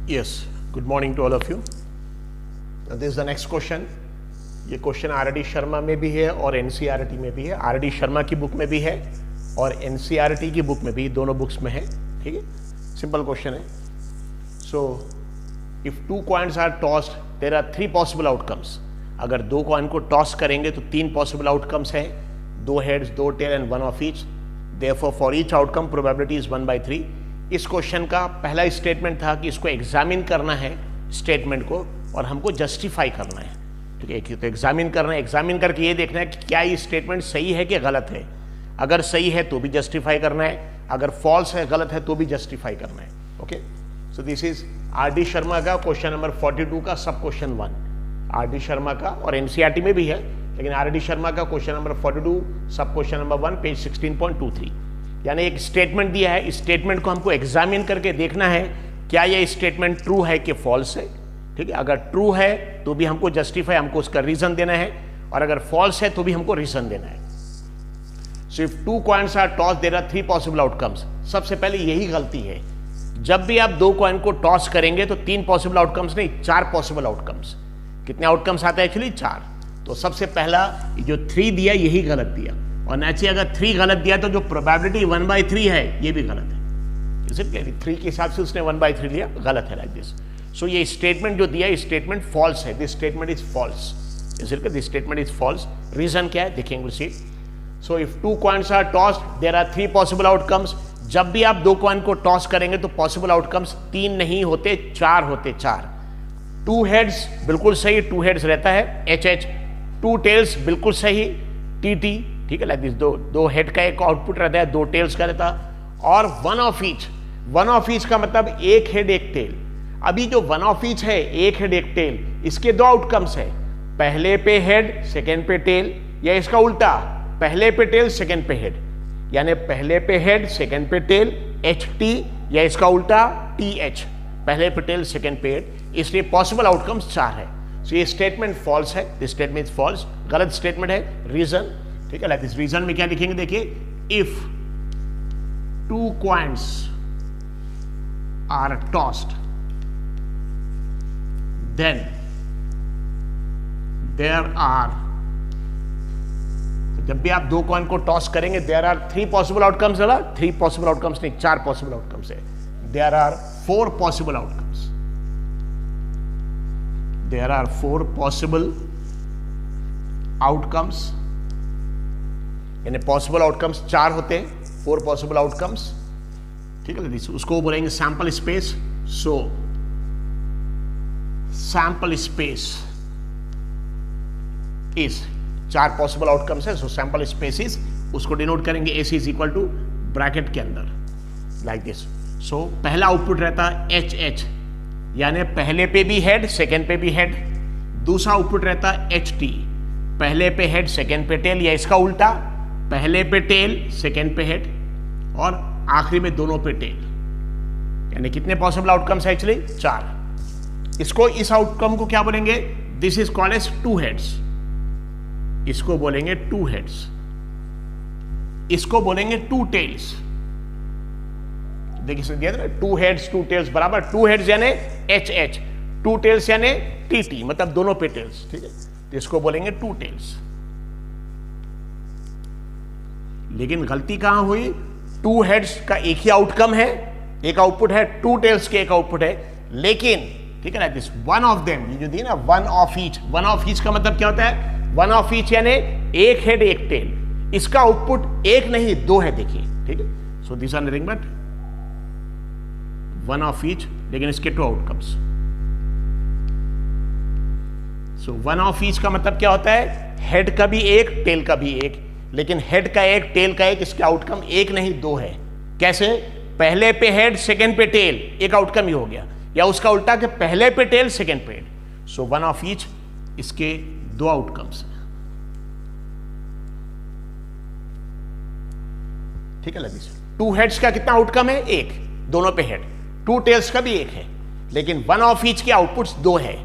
Yes, good morning to all of you. Now this is the next question. ये question RD. Sharma में भी है और एनसीईआरटी में भी है. आर.डी. शर्मा की बुक में भी है और एनसीईआरटी की बुक में भी, दोनों बुक्स में है. ठीक है, सिंपल क्वेश्चन है. So if two coins are tossed there are 3 possible outcomes. अगर दो कॉइन को टॉस करेंगे तो 3 पॉसिबल आउटकम्स हैं, 2 heads, 2 tail and 1 of each. Therefore for each outcome probability is 1/3. इस क्वेश्चन का पहला स्टेटमेंट था कि इसको एग्जामिन करना है स्टेटमेंट को और हमको जस्टिफाई करना है. ठीक है, तो एग्जामिन करना है, एग्जामिन करके ये देखना है कि क्या ये स्टेटमेंट सही है कि गलत है. अगर सही है तो भी जस्टिफाई करना है, अगर फॉल्स है, गलत है तो भी जस्टिफाई करना है. Okay, so this is RD. Sharma का क्वेश्चन नंबर 42 का सब क्वेश्चन 1. आर.डी. शर्मा का और एनसीईआरटी में भी है, लेकिन आर.डी. शर्मा का क्वेश्चन नंबर 42 सब क्वेश्चन नंबर 1 पेज 16.23. यानी एक स्टेटमेंट दिया है, इस स्टेटमेंट को हमको एग्जामिन करके देखना है क्या यह स्टेटमेंट ट्रू है कि फॉल्स है. ठीक है, अगर ट्रू है तो भी हमको जस्टिफाई, हमको उसका रीजन देना है, और अगर फॉल्स है तो भी हमको रीजन देना है. So if two coins are toss there are 3 possible outcomes. सबसे पहले यही गलती है, जब भी आप दो कॉइन को टॉस करेंगे तो 3 पॉसिबल आउटकम्स नहीं, 4 पॉसिबल आउटकम्स. कितने आउटकम्स आते हैं एक्चुअली? 4. तो सबसे पहला जो 3 दिया यही गलत दिया, और नेचुरली अगर 3 गलत दिया तो जो प्रोबेबिलिटी 1/3 है ये भी गलत है. 3 के हिसाब से उसने 1/3 लिया, गलत है. Like this. सो ये स्टेटमेंट जो दिया, स्टेटमेंट फॉल्स है. This statement is false. This statement is false. Reason क्या है देखेंगे उसी. So if two coins are tossed there are 3 possible outcomes. जब भी आप दो कॉइन को टॉस करेंगे तो पॉसिबल आउटकम्स 3 नहीं होते, 4 होते. 4. 2 हेड्स बिल्कुल सही, 2 हेड्स रहता है HH. 2 टेल्स बिल्कुल सही, TT. ठीक है, लाइक दिस. दो हेड का एक आउटपुट रहता है, 2 टेल्स का रहता, और 1 ऑफ ईच. 1 ऑफ ईच का मतलब एक हेड एक टेल. अभी जो 1 ऑफ ईच है, एक हेड एक टेल, इसके 2 आउटकम्स है. पहले पे हेड, सेकेंड पे टेल, या इसका उल्टा, पहले पे टेल, सेकेंड पे हेड. यानी पहले पे हेड, सेकेंड पे टेल, HT, या इसका उल्टा TH, पहले पे टेल, सेकेंड पे हेड. इसलिए पॉसिबल आउटकम्स 4 है. सो ये स्टेटमेंट फॉल्स है. दिस स्टेटमेंट इज फॉल्स, गलत स्टेटमेंट है. रीजन, ठीक है, लाइक दिस. रीजन में क्या लिखेंगे देखिए. If 2 coins are tossed then there are, जब भी आप दो कॉइन को टॉस करेंगे there are 3 possible outcomes. 3 possible outcomes नहीं, 4 पॉसिबल आउटकम्स है. There are 4 possible outcomes. There are 4 possible outcomes. यानी पॉसिबल आउटकम्स 4 होते हैं, 4 पॉसिबल आउटकम्स. ठीक है, उसको बोलेंगे sample space. So sample space is 4 possible outcomes है. सो सैंपल स्पेस इज, उसको डिनोट करेंगे AC is equal to bracket के अंदर लाइक दिस. सो पहला आउटपुट रहता है HH, यानी पहले पे भी हेड, सेकेंड पे भी हेड. दूसरा आउटपुट रहता है HT, पहले पे हेड, सेकेंड पे टेल, या इसका उल्टा, पहले पे टेल, सेकेंड पे हेड, और आखिरी में दोनों पे टेल. यानी कितने पॉसिबल आउटकम्स है एक्चुअली? 4. इसको, इस आउटकम को क्या बोलेंगे? This is called as 2 heads. इसको बोलेंगे 2 हेड्स. इसको बोलेंगे 2 टेल्स. देखिए दिया था 2 हेड्स 2 टेल्स बराबर 2 हेड्स यानी HH, 2 टेल्स यानी TT, मतलब दोनों पे टेल्स. ठीक है, तो इसको बोलेंगे 2 टेल्स. लेकिन गलती कहां हुई? 2 हेड्स का एक ही आउटकम है, एक आउटपुट है. 2 टेल्स के एक आउटपुट है, लेकिन ठीक है ना, दिस 1 ऑफ देम, ये जो दी ना 1 ऑफ ईच. 1 ऑफ ईच का मतलब क्या होता है? 1 ऑफ ईच यानी एक हेड एक टेल. इसका आउटपुट एक नहीं 2 है. देखिए, ठीक है. So this are nothing but 1 of each, लेकिन इसके 2 आउटकम्स. सो 1 ऑफ ईच का मतलब क्या होता है? हेड का भी एक, टेल का भी एक. लेकिन हेड का एक, टेल का एक, इसके आउटकम एक नहीं 2 है. कैसे? पहले पे हेड, सेकेंड पे टेल, एक आउटकम ही हो गया, या उसका उल्टा कि पहले पे टेल, सेकेंड पे हेड. सो 1 ऑफ ईच, इसके 2 आउटकम्स हैं. ठीक है, लगी. 2 हेड्स का कितना आउटकम है? एक, दोनों पे हेड. 2 टेल्स का भी एक है, लेकिन 1 ऑफ ईच के आउटपुट्स 2 है,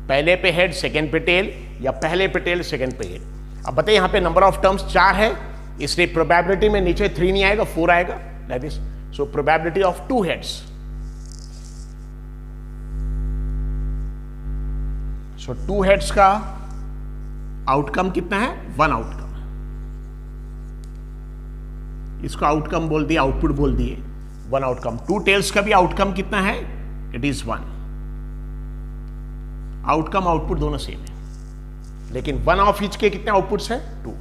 पहले पे हेड, सेकेंड पे टेल, या पहले पे टेल, सेकेंड पे हेड. अब बताइए, यहां पे नंबर ऑफ टर्म्स 4 है, इसलिए प्रोबेबिलिटी में नीचे 3 नहीं आएगा, 4 आएगा. Like this. So probability of 2 heads so 2 heads का आउटकम कितना है? 1 आउटकम। इसको आउटकम बोल दिए, आउटपुट बोल दिए, 1 आउटकम। 2 टेल्स का भी आउटकम कितना है? It is 1। आउटकम आउटपुट दोनों सेम है, लेकिन 1 ऑफ ईच के कितने आउटपुट्स है? 2।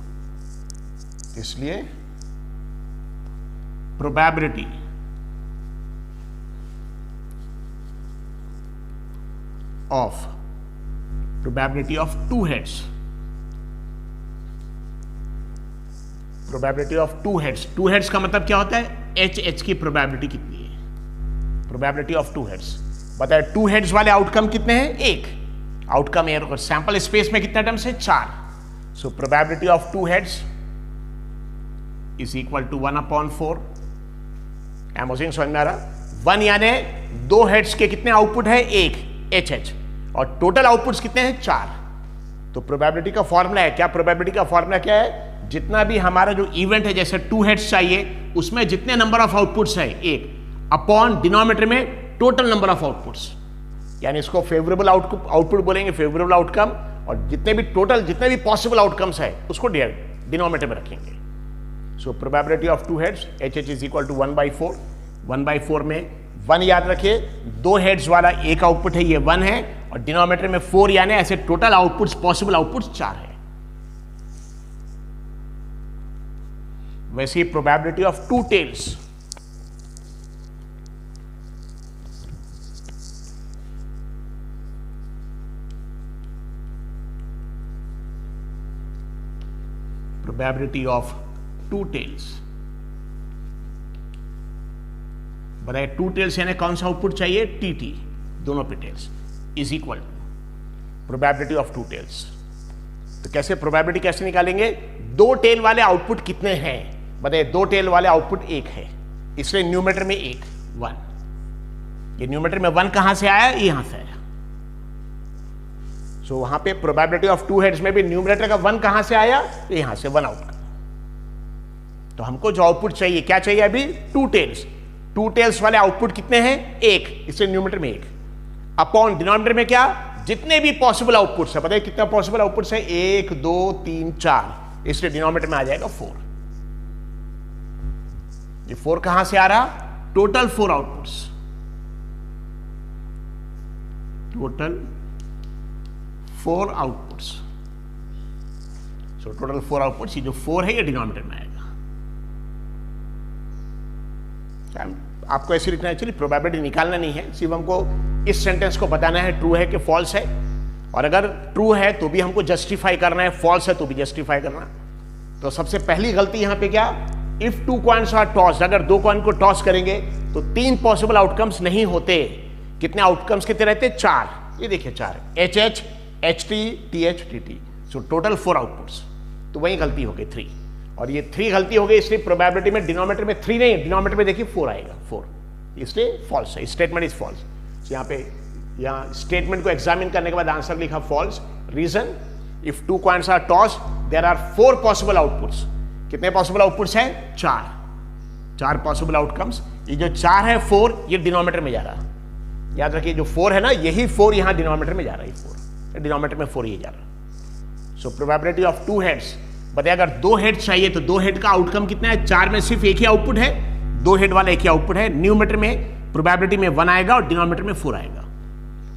इसलिए probability of 2 heads, probability of 2 heads. 2 heads का मतलब क्या होता है? एच की प्रोबेबिलिटी कितनी है? Probability of 2 heads. बताए 2 हेड्स वाले आउटकम कितने हैं? 1 आउटकम है। सैंपल स्पेस में कितने टर्म्स है? 4। So probability of 2 heads is equal to 1/4। एमोजिंग समझ में आ रहा? 1 यानी 2 हेड्स के कितने आउटपुट है? 1 एच, और टोटल आउटपुट्स कितने हैं? 4। तो प्रोबेबिलिटी का फॉर्मूला है क्या? प्रोबेबिलिटी का फॉर्मूला क्या है? जितना भी हमारा जो इवेंट है, जैसे 2 हेड्स चाहिए, उसमें जितने नंबर ऑफ आउटपुट्स है 1 अपॉन डिनोमिनेटर में टोटल नंबर ऑफ आउटपुट्स, यानी इसको फेवरेबल आउटपुट बोलेंगे, फेवरेबल आउटकम, और जितने भी पॉसिबल आउटकम्स है उसको डिनोमिनेटर में रखेंगे। So probability of 2 heads H is equal to 1/4। 1/4 में 1 याद रखिए, 2 हेड्स वाला एक आउटपुट है, ये 1 है, और डिनोमिनेटर में 4 यानी ऐसे टोटल आउटपुट्स, पॉसिबल आउटपुट्स 4 है। वैसे ही probability of 2 tails, probability of 2 tails, बताइए 2 टेल्स यानी कौन सा आउटपुट चाहिए? टीटी, दोनों पे tails, is equal to probability of 2 tails. तो कैसे प्रोबेबिलिटी कैसे निकालेंगे? 2 टेल वाले आउटपुट कितने हैं? बताइए 2 टेल वाले आउटपुट 1 है, इसलिए न्यूमरेटर में 1 ये न्यूमरेटर में 1 कहां से आया? यहां से आया। सो वहां पे प्रोबेबिलिटी ऑफ 2 हेड्स में भी न्यूमरेटर का 1 कहां से आया? यहां से 1 आउटकम। तो हमको जो आउटपुट चाहिए, क्या चाहिए अभी? 2 टेल्स। 2 टेल्स वाले आउटपुट कितने हैं? 1, इसलिए न्यूमरेटर में 1 अपॉन डिनोमिनेटर में क्या? जितने भी पॉसिबल आउटपुट्स है, बताइए कितना पॉसिबल आउटपुट्स है? 1 2 3 4, इसलिए डिनोमिनेटर में आ जाएगा 4। ये 4 कहां से आ रहा? Total 4 outputs, total 4 outputs. So total 4 outputs, ये जो 4 है ये डिनोमिनेटर में आएगा। आपको ऐसे लिखना है, चलिए प्रोबेबिलिटी निकालना नहीं है, सिर्फ हमको इस सेंटेंस को बताना है ट्रू है कि फॉल्स है, और अगर ट्रू है तो भी हमको जस्टिफाई करना है, फॉल्स है तो भी जस्टिफाई करना। तो सबसे पहली गलती यहां पे क्या? इफ 2 कॉइन्स आर टॉस्ड, अगर 2 कॉइन को टॉस करेंगे तो 3 पॉसिबल आउटकम्स नहीं होते। कितने आउटकम्स कितने रहते? 4। ये देखिए 4, H H, H T, T H, T T. So total 4 outputs. तो वही गलती हो गई 3, और ये 3 गलती हो गई, इसलिए प्रोबेबिलिटी में डिनोमिनेटर में 3 नहीं, डिनोमिनेटर में देखिए 4 आएगा, 4, इसलिए फॉल्स है। Statement is false. यहाँ स्टेटमेंट को एग्जामिन करने के बाद आंसर लिखा false. Reason, if 2 coins are tossed there are 4 possible outputs. कितने पॉसिबल आउटपुट्स हैं? 4 पॉसिबल आउटकम्स। ये जो 4 है 4, ये डिनोमिनेटर में जा रहा है। याद रखिए जो 4 है ना, यही 4 यहां डिनोमिनेटर में जा रहा है, 4 डिनोमिनेटर में 4 ये जा रहा है। सो प्रोबेबिलिटी ऑफ 2 हेड्स, बताइए अगर 2 हेड चाहिए तो 2 हेड का आउटकम कितना है? 4 में सिर्फ एक ही आउटपुट है, 2 हेड वाला एक ही आउटपुट है। न्यूमरेटर में प्रोबेबिलिटी में 1 आएगा और डिनोमिनेटर में 4 आएगा।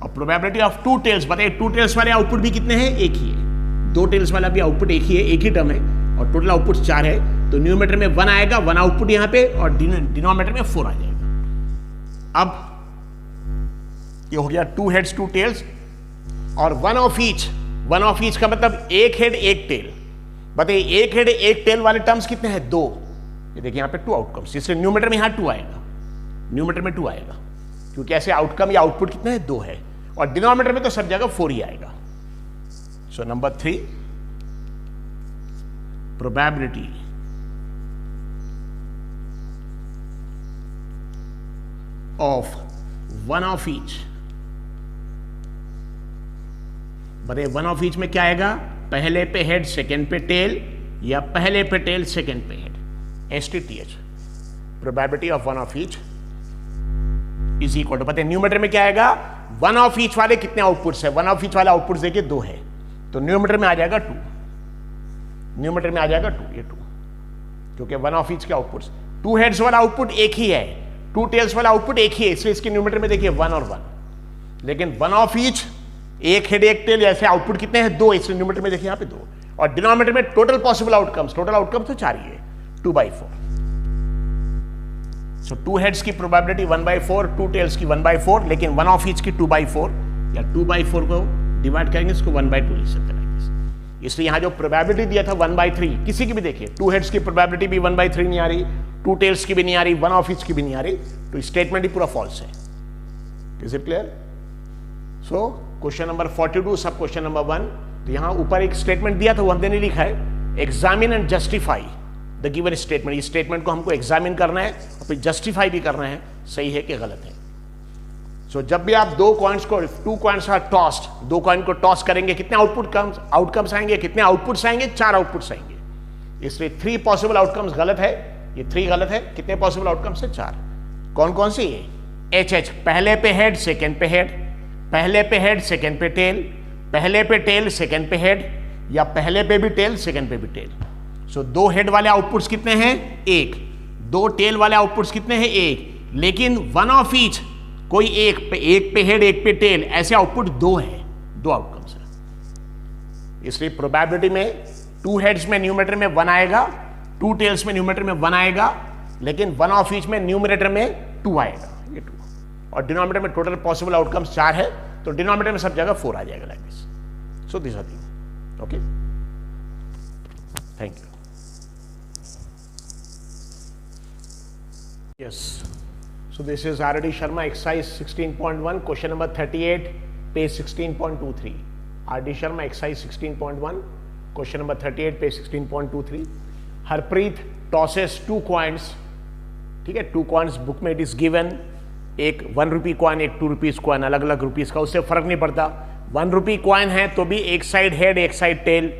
और प्रोबेबिलिटी ऑफ 2 टेल्स, बताइए 2 टेल्स वाले आउटपुट भी कितने हैं? एक ही है। 2 टेल्स वाला भी आउटपुट एक ही है, एक ही टर्म है, और टोटल आउटपुट 4 है। तो न्यूमरेटर में 1 आएगा, 1 आउटपुट यहां पे, और डिनोमिनेटर में 4 आ जाएगा। अब ये हो गया 2 हेड्स 2 टेल्स, और 1 ऑफ ईच। 1 ऑफ ईच का मतलब 1 हेड 1 टेल। बताइए 1 हेड 1 टेल वाले टर्म्स कितने हैं? 2। ये देखिए यहां पे 2 आउटकम्स, इसलिए न्यूमरेटर में यहां 2 आएगा, न्यूमरेटर में 2 आएगा, क्योंकि ऐसे आउटकम या आउटपुट कितने हैं? 2 है, और डिनोमिनेटर में तो सब जगह 4 ही आएगा। So number 3, probability of 1 of each. बताइए 1 ऑफ ईच में क्या आएगा? पहले पे हेड सेकेंड पे टेल, या पहले पे टेल सेकेंड पे head, STTH। Probability of 1 of each is equal to, पता है न्यूमरेटर में क्या आएगा? वन ऑफ ईच वाले कितने आउटपुट्स है, वन ऑफ ईच वाले आउटपुट्स देखिए 2 है, तो न्यूमरेटर में आ जाएगा 2, न्यूमरेटर में आ जाएगा 2, ये 2, क्योंकि वन ऑफ ईच के आउटपुट्स, 2 हेड्स वाला आउटपुट एक ही है, 2 टेल्स वाला आउटपुट एक ही है, इसलिए इसके न्यूमरेटर में देखिए 1 और 1, लेकिन वन ऑफ ईच, एक हेड एक टेल, ऐसे आउटपुट कितने हैं 2, इसलिए न्यूमरेटर में देखिए यहां पे 2, और डिनोमिनेटर में total possible outcomes, total outcomes तो 4 ही है, 2/4। सो 2 हेड्स की प्रोबेबिलिटी 1/4, 2 टेल्स की 1/4, लेकिन वन ऑफ ईच की 2/4, या 2/4 को डिवाइड करेंगे इसको 1/2 लिख सकते हैं। इसलिए यहां जो प्रोबेबिलिटी दिया था 1/3, किसी की भी देखिए, 2 हेड्स की प्रोबेबिलिटी भी 1/3 नहीं आ रही, 2 टेल्स की भी नहीं आ रही, वन ऑफ ईच की भी नहीं आ रही, तो स्टेटमेंट ही पूरा फॉल्स है। Is it clear? So question number 42 सब क्वेश्चन नंबर 1, तो यहां ऊपर एक स्टेटमेंट दिया था, वो हमने नहीं लिखा है, examine and justify the given statement. इस स्टेटमेंट को हमको एग्जामिन करना है और फिर जस्टिफाई भी करना है, सही है कि गलत है। सो जब भी आप 2 कॉइन्स को, 2 कॉइन्स आर टॉस्ड, 2 कॉइन को टॉस करेंगे, कितने आउटकम्स आएंगे, कितने आउटपुट्स आएंगे, 4 आउटपुट्स आएंगे, इसलिए 3 पॉसिबल आउटकम्स गलत है, ये 3 गलत है, कितने पॉसिबल आउटकम्स है 4। कौन कौन से? ये एच, पहले पे हेड सेकेंड पे हेड, पहले पे हेड सेकेंड पे टेल, पहले पे टेल सेकेंड पे हेड, या पहले पे भी टेल सेकेंड पे भी टेल। सो 2 हेड वाले आउटपुट्स कितने हैं? 1, 2 टेल वाले आउटपुट्स कितने हैं? 1, लेकिन वन ऑफ ईच, कोई एक पे हेड एक पे टेल, ऐसे आउटपुट 2 है, 2 आउटकम्स है। इसलिए प्रोबेबिलिटी में 2 हेड्स में न्यूमरेटर में 1 आएगा, 2 टेल्स में न्यूमरेटर में 1 आएगा, लेकिन वन ऑफ ईच में न्यूमरेटर में 2 आएगा, ये 2, और डिनोमिनेटर में टोटल पॉसिबल आउटकम्स 4 है, तो डिनोमिनेटर में सब जगह 4 आ जाएगा, like this. So this are thing, okay, thank you. Yes. So this is R.D. Sharma exercise 16.1, question number 38, page 16.23. R.D. Sharma exercise 16.1, question number 38, page 16.23. Harpreet tosses 2 coins. ठीक है, 2 coins book में it is given, एक 1 rupee coin, एक 2 rupees coin, अलग अलग rupees का, उससे फर्क नहीं पड़ता। 1 रुपी कॉइन है तो भी एक साइड हेड एक साइड टेल,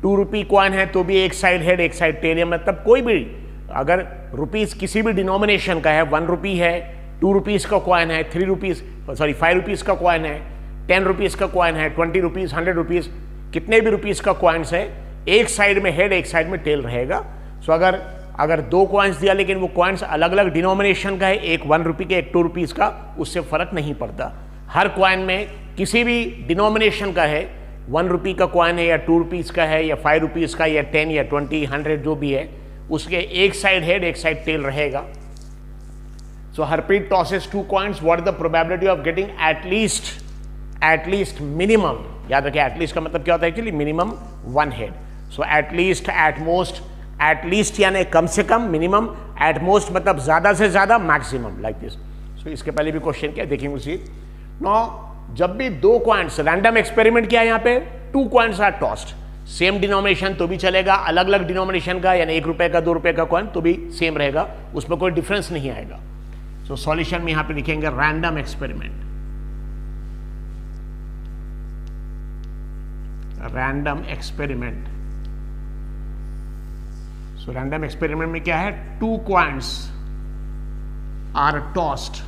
2 रुपी कॉइन है तो भी एक साइड हेड एक साइड टेल, मतलब कोई भी अगर रुपीस किसी भी डिनोमिनेशन का है, 1 रुपी है, 2 रुपीज का कॉइन है, 5 रुपीज का कॉइन है, 10 रुपीज का कॉइन है, 20 रुपीज, 100 रुपीज, कितने भी रुपीज का कॉइन्स है, एक साइड में हेड एक साइड में टेल रहेगा। सो अगर 2 कॉइन्स दिया लेकिन वो कॉइन्स अलग अलग डिनोमिनेशन का है, एक 1 रुपी का, एक 2 रुपीज का, उससे फर्क नहीं पड़ता। हर कॉइन में किसी भी डिनोमिनेशन का है, 1 रुपी का कॉइन है या 2 रुपीज का है या 5 रुपीज का या 10 या 20, 100 जो भी है, उसके एक साइड हेड एक साइड टेल रहेगा। So Harpreet tosses 2 coins, what is the probability of getting at least minimum, याद रखिए एटलीस्ट का मतलब क्या होता है actually, minimum 1 head. So at least, at most, at least यानी कम से कम, मिनिमम, एटमोस्ट मतलब ज्यादा से ज्यादा, मैक्सिमम, लाइक दिस। सो इसके पहले भी क्वेश्चन क्या देखेंगे उसी। नो, जब भी 2 कॉइन्स, रैंडम एक्सपेरिमेंट किया यहाँ पे, 2 coins are tossed, same denomination तो भी चलेगा, अलग अलग डिनोमिनेशन का, यानी 1 रुपए का 2 रुपए का कॉइन तो भी सेम रहेगा, उसमें कोई डिफरेंस नहीं आएगा। सो सॉल्यूशन में यहां पे लिखेंगे रैंडम एक्सपेरिमेंट, रैंडम एक्सपेरिमेंट। सो रैंडम एक्सपेरिमेंट में क्या है, 2 कॉइन्स आर टॉस्ड।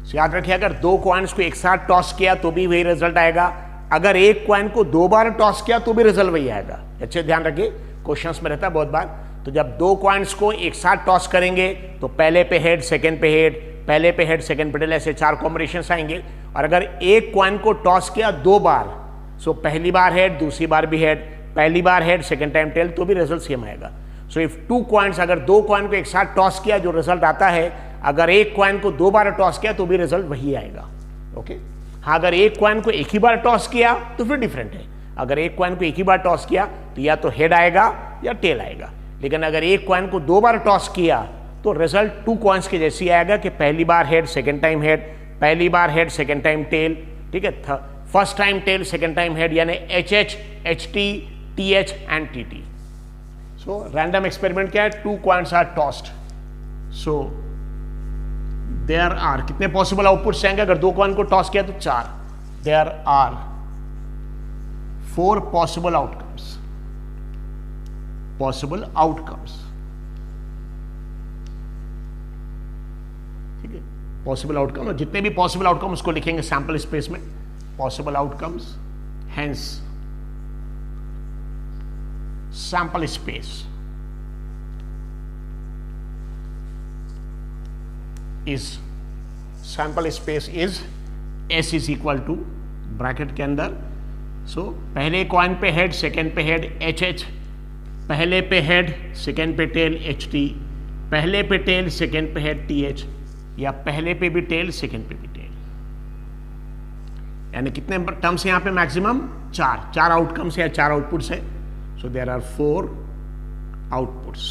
याद रखिए अगर 2 कॉइन्स को एक साथ टॉस किया तो भी वही रिजल्ट आएगा, अगर एक कॉइन को 2 बार टॉस किया तो भी रिजल्ट वही आएगा। अच्छे ध्यान रखिए, क्वेश्चंस में रहता है बहुत बार। तो जब 2 कॉइन्स को एक साथ टॉस करेंगे तो पहले पे हेड सेकंड पे हेड, पहले पे हेड सेकंड पे टेल, ऐसे 4 कॉम्बिनेशंस आएंगे। और अगर एक कॉइन को टॉस किया 2 बार, सो पहली बार हेड, दूसरी बार भी हेड, पहली बार हेड सेकंड टाइम टेल, तो भी रिजल्ट सेम आएगा। सो इफ 2 कॉइन्स, अगर 2 कॉइन को एक साथ टॉस किया जो रिजल्ट आता है, अगर एक कॉइन को 2 बार टॉस किया तो भी रिजल्ट वही आएगा। ओके, हाँ, अगर एक कॉइन को एक ही बार टॉस किया तो फिर डिफरेंट है। अगर एक कॉइन को एक ही बार टॉस किया तो या तो हेड आएगा या टेल आएगा, लेकिन अगर एक कॉइन को 2 बार टॉस किया तो रिजल्ट 2 कॉइन्स के जैसी आएगा कि पहली बार हेड सेकेंड टाइम हेड, पहली बार हेड सेकेंड टाइम टेल, ठीक है, first time tail second time head, यानी HH, HT, TH and TT। So random experiment क्या है, 2 coins are tossed. So there are, कितने पॉसिबल आउटपुट्स आएंगे अगर 2 कॉइन को टॉस किया तो 4। There are 4 possible outcomes, possible outcomes, ठीक है। पॉसिबल आउटकम, और जितने भी पॉसिबल आउटकम उसको लिखेंगे सैंपल स्पेस में, possible outcomes, hence sample space is, sample space is S is equal to bracket के अंदर, सो पहले कॉइन पे हेड, सेकेंड पे हेड HH, पहले पे हेड सेकेंड पे टेल HT, पहले पे टेल सेकेंड पे हेड TH, या पहले पे भी टेल सेकेंड पे भी टेल। यानी कितने टर्म्स हैं यहाँ पे? मैक्सिमम चार आउटकम्स है, 4 आउटपुट्स है, so there are 4 outputs,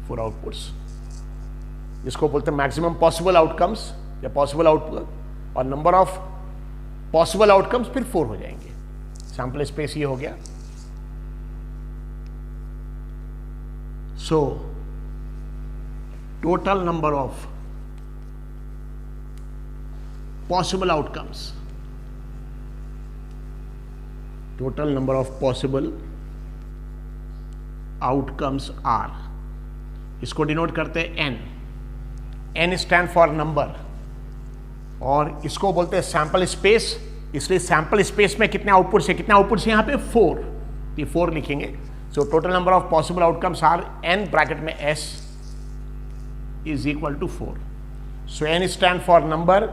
4 outputs, जिसको बोलते हैं मैक्सिमम पॉसिबल आउटकम्स या पॉसिबल आउटपुट, और नंबर ऑफ पॉसिबल आउटकम्स फिर 4 हो जाएंगे। सैंपल स्पेस ये हो गया। So total number of possible outcomes, total number of possible outcomes are, इसको डिनोट करते हैं n, n stand for number, और इसको बोलते हैं सैंपल स्पेस, इसलिए सैंपल स्पेस में कितने आउटपुट्स है, कितने आउटपुट्स है यहाँ पे? 4, ये 4 लिखेंगे। So total number of possible outcomes are n bracket में s is equal to 4। So n stand for number,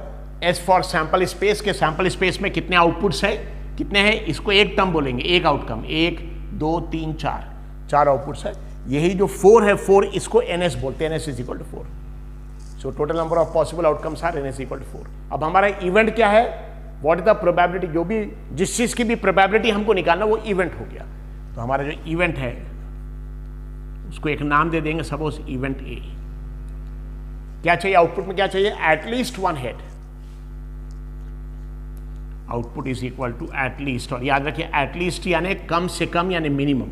S for sample space, के सैंपल स्पेस में कितने आउटपुट्स है, कितने हैं, इसको एक टर्म बोलेंगे, एक आउटकम, 1 2 3 4 आउटपुट्स है। यही जो 4 है, 4 इसको NS बोलते हैं, NS is equal to 4। So total number of possible outcomes are NS equal to 4। अब हमारा इवेंट क्या है? व्हाट इज द प्रोबेबिलिटी, जो भी जिस चीज की भी प्रोबेबिलिटी हमको निकालना, वो इवेंट हो गया। तो हमारा जो इवेंट है उसको एक नाम दे देंगे, सपोज इवेंट A। क्या चाहिए आउटपुट में? क्या चाहिए? At least 1 head, output is equal to at least, और याद रखिए एटलीस्ट यानी कम से कम यानी मिनिमम।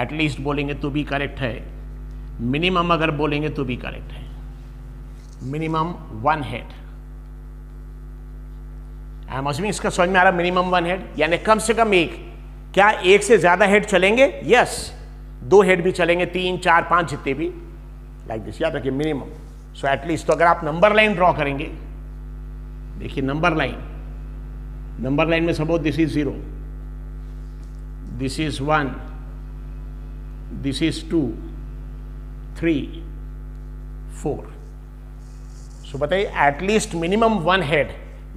एटलीस्ट बोलेंगे तो भी करेक्ट है, मिनिमम अगर बोलेंगे तो भी करेक्ट है। Minimum 1 head, I am assuming इसका समझ में आ रहा है? मिनिमम 1 हेड यानी कम से कम एक। क्या एक से ज्यादा हेड चलेंगे? यस, 2 हेड भी चलेंगे, 3 4 5 जितने भी, लाइक दिस, याद रखिए मिनिमम। सो एटलीस्ट, तो अगर आप नंबर लाइन ड्रॉ करेंगे, देखिए नंबर लाइन में suppose this is 0, this is 1, this is 2 3 4। सो बताइए एटलीस्ट मिनिमम 1 हेड,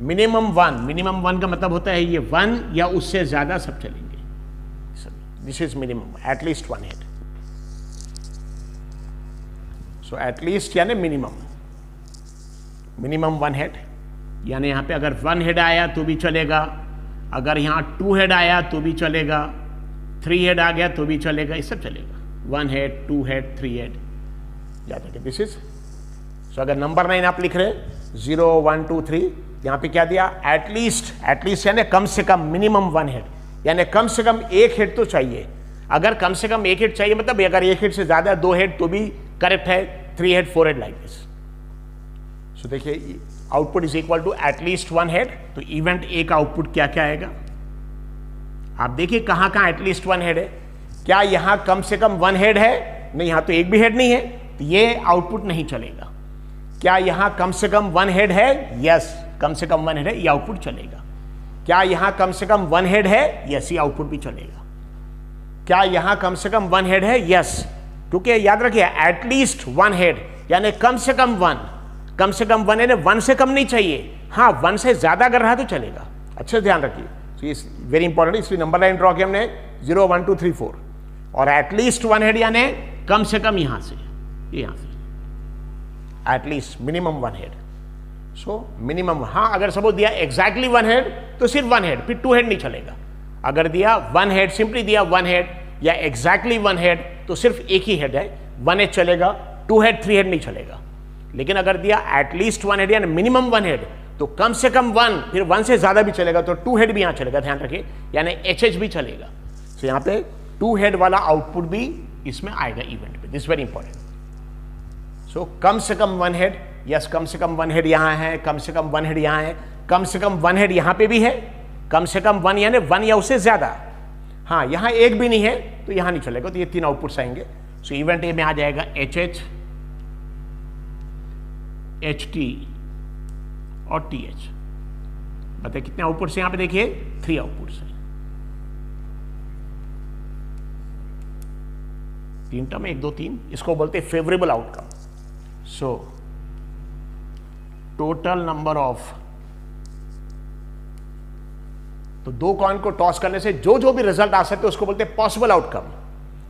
मिनिमम 1 का मतलब होता है ये 1 या उससे ज्यादा सब चलेंगे। This is minimum, at least 1 head. So at least यानी मिनिमम 1 हेड, यानी यहां पे अगर 1 हेड आया तो भी चलेगा, अगर यहां 2 हेड आया तो भी चलेगा, 3 हेड आ गया तो भी चलेगा, ये सब चलेगा। 1 हेड 2 हेड 3 हेड, याद रखिए दिस इज। सो अगर नंबर 9 आप लिख रहे 0 1 2 3, यहां पे क्या दिया? एटलीस्ट यानी कम से कम, मिनिमम 1 हेड यानी कम से कम 1 हेड तो चाहिए। अगर कम से कम 1 हेड चाहिए मतलब अगर 1 हेड से ज्यादा 2 हेड तो भी करेक्ट है, 3 head 4 head, like this. So देखिए output is equal to at least 1 head. तो इवेंट ए का आउटपुट क्या क्या आएगा? आप देखिए कहां कहां एटलीस्ट 1 हेड है। क्या यहां कम से कम 1 हेड है? नहीं, यहां तो एक भी हेड नहीं है, तो ये आउटपुट नहीं चलेगा। क्या यहां कम से कम 1 हेड है? यस, कम से कम 1 हेड है, ये आउटपुट चलेगा। क्या यहां कम से कम 1 हेड है? यस, ये आउटपुट भी चलेगा। क्या यहां कम से कम 1 हेड है? यस, क्योंकि याद रखिए एटलीस्ट 1 हेड यानी कम से कम 1, कम से कम 1 यानी 1 से कम नहीं चाहिए। हाँ, 1 से ज्यादा अगर रहा तो चलेगा। अच्छे से ध्यान रखिए, सो इस वेरी इंपॉर्टेंट। इसलिए नंबर लाइन ड्रॉ किया हमने 0 1 2 3 4, और एटलीस्ट 1 हेड यानी कम से कम यहां से, यहां से at least minimum 1 head. So minimum, हाँ अगर सपोज दिया एग्जैक्टली 1 हेड तो सिर्फ 1 हेड, फिर 2 हेड नहीं चलेगा। अगर दिया 1 हेड, सिंपली दिया 1 हेड या एग्जैक्टली 1 हेड तो सिर्फ एक ही हेड है, 1 हेड चलेगा, 2 हेड 3 हेड नहीं चलेगा। लेकिन अगर दिया एटलीस्ट 1 हेड यानी मिनिमम 1 हेड तो कम से कम 1, फिर 1 से ज्यादा भी चलेगा, तो 2 हेड भी यहां चलेगा, ध्यान रखिए, यानी HH भी चलेगा। तो यहां पे 2 हेड वाला आउटपुट भी इसमें आएगा इवेंट पे, दिस वेरी इंपॉर्टेंट। सो कम से कम 1 हेड, यस कम से कम 1 हेड यहां है, कम से कम 1 हेड यहां है, कम से कम 1 हेड यहां पे भी है, कम से कम 1 यानी 1 या उससे ज्यादा। हाँ, यहां एक भी नहीं है तो यहां नहीं चलेगा, तो ये 3 आउटपुट्स आएंगे। सो इवेंट ए में आ जाएगा HH, HT और TH। बताइए कितने आउटपुट से? यहां पे देखिए 3 आउटपुट से, 3 टर्म, 1 2 3, इसको बोलते हैं favourable outcome. So total number of, तो 2 कॉइन को टॉस करने से जो भी रिजल्ट आ सकते हैं उसको बोलते हैं पॉसिबल आउटकम।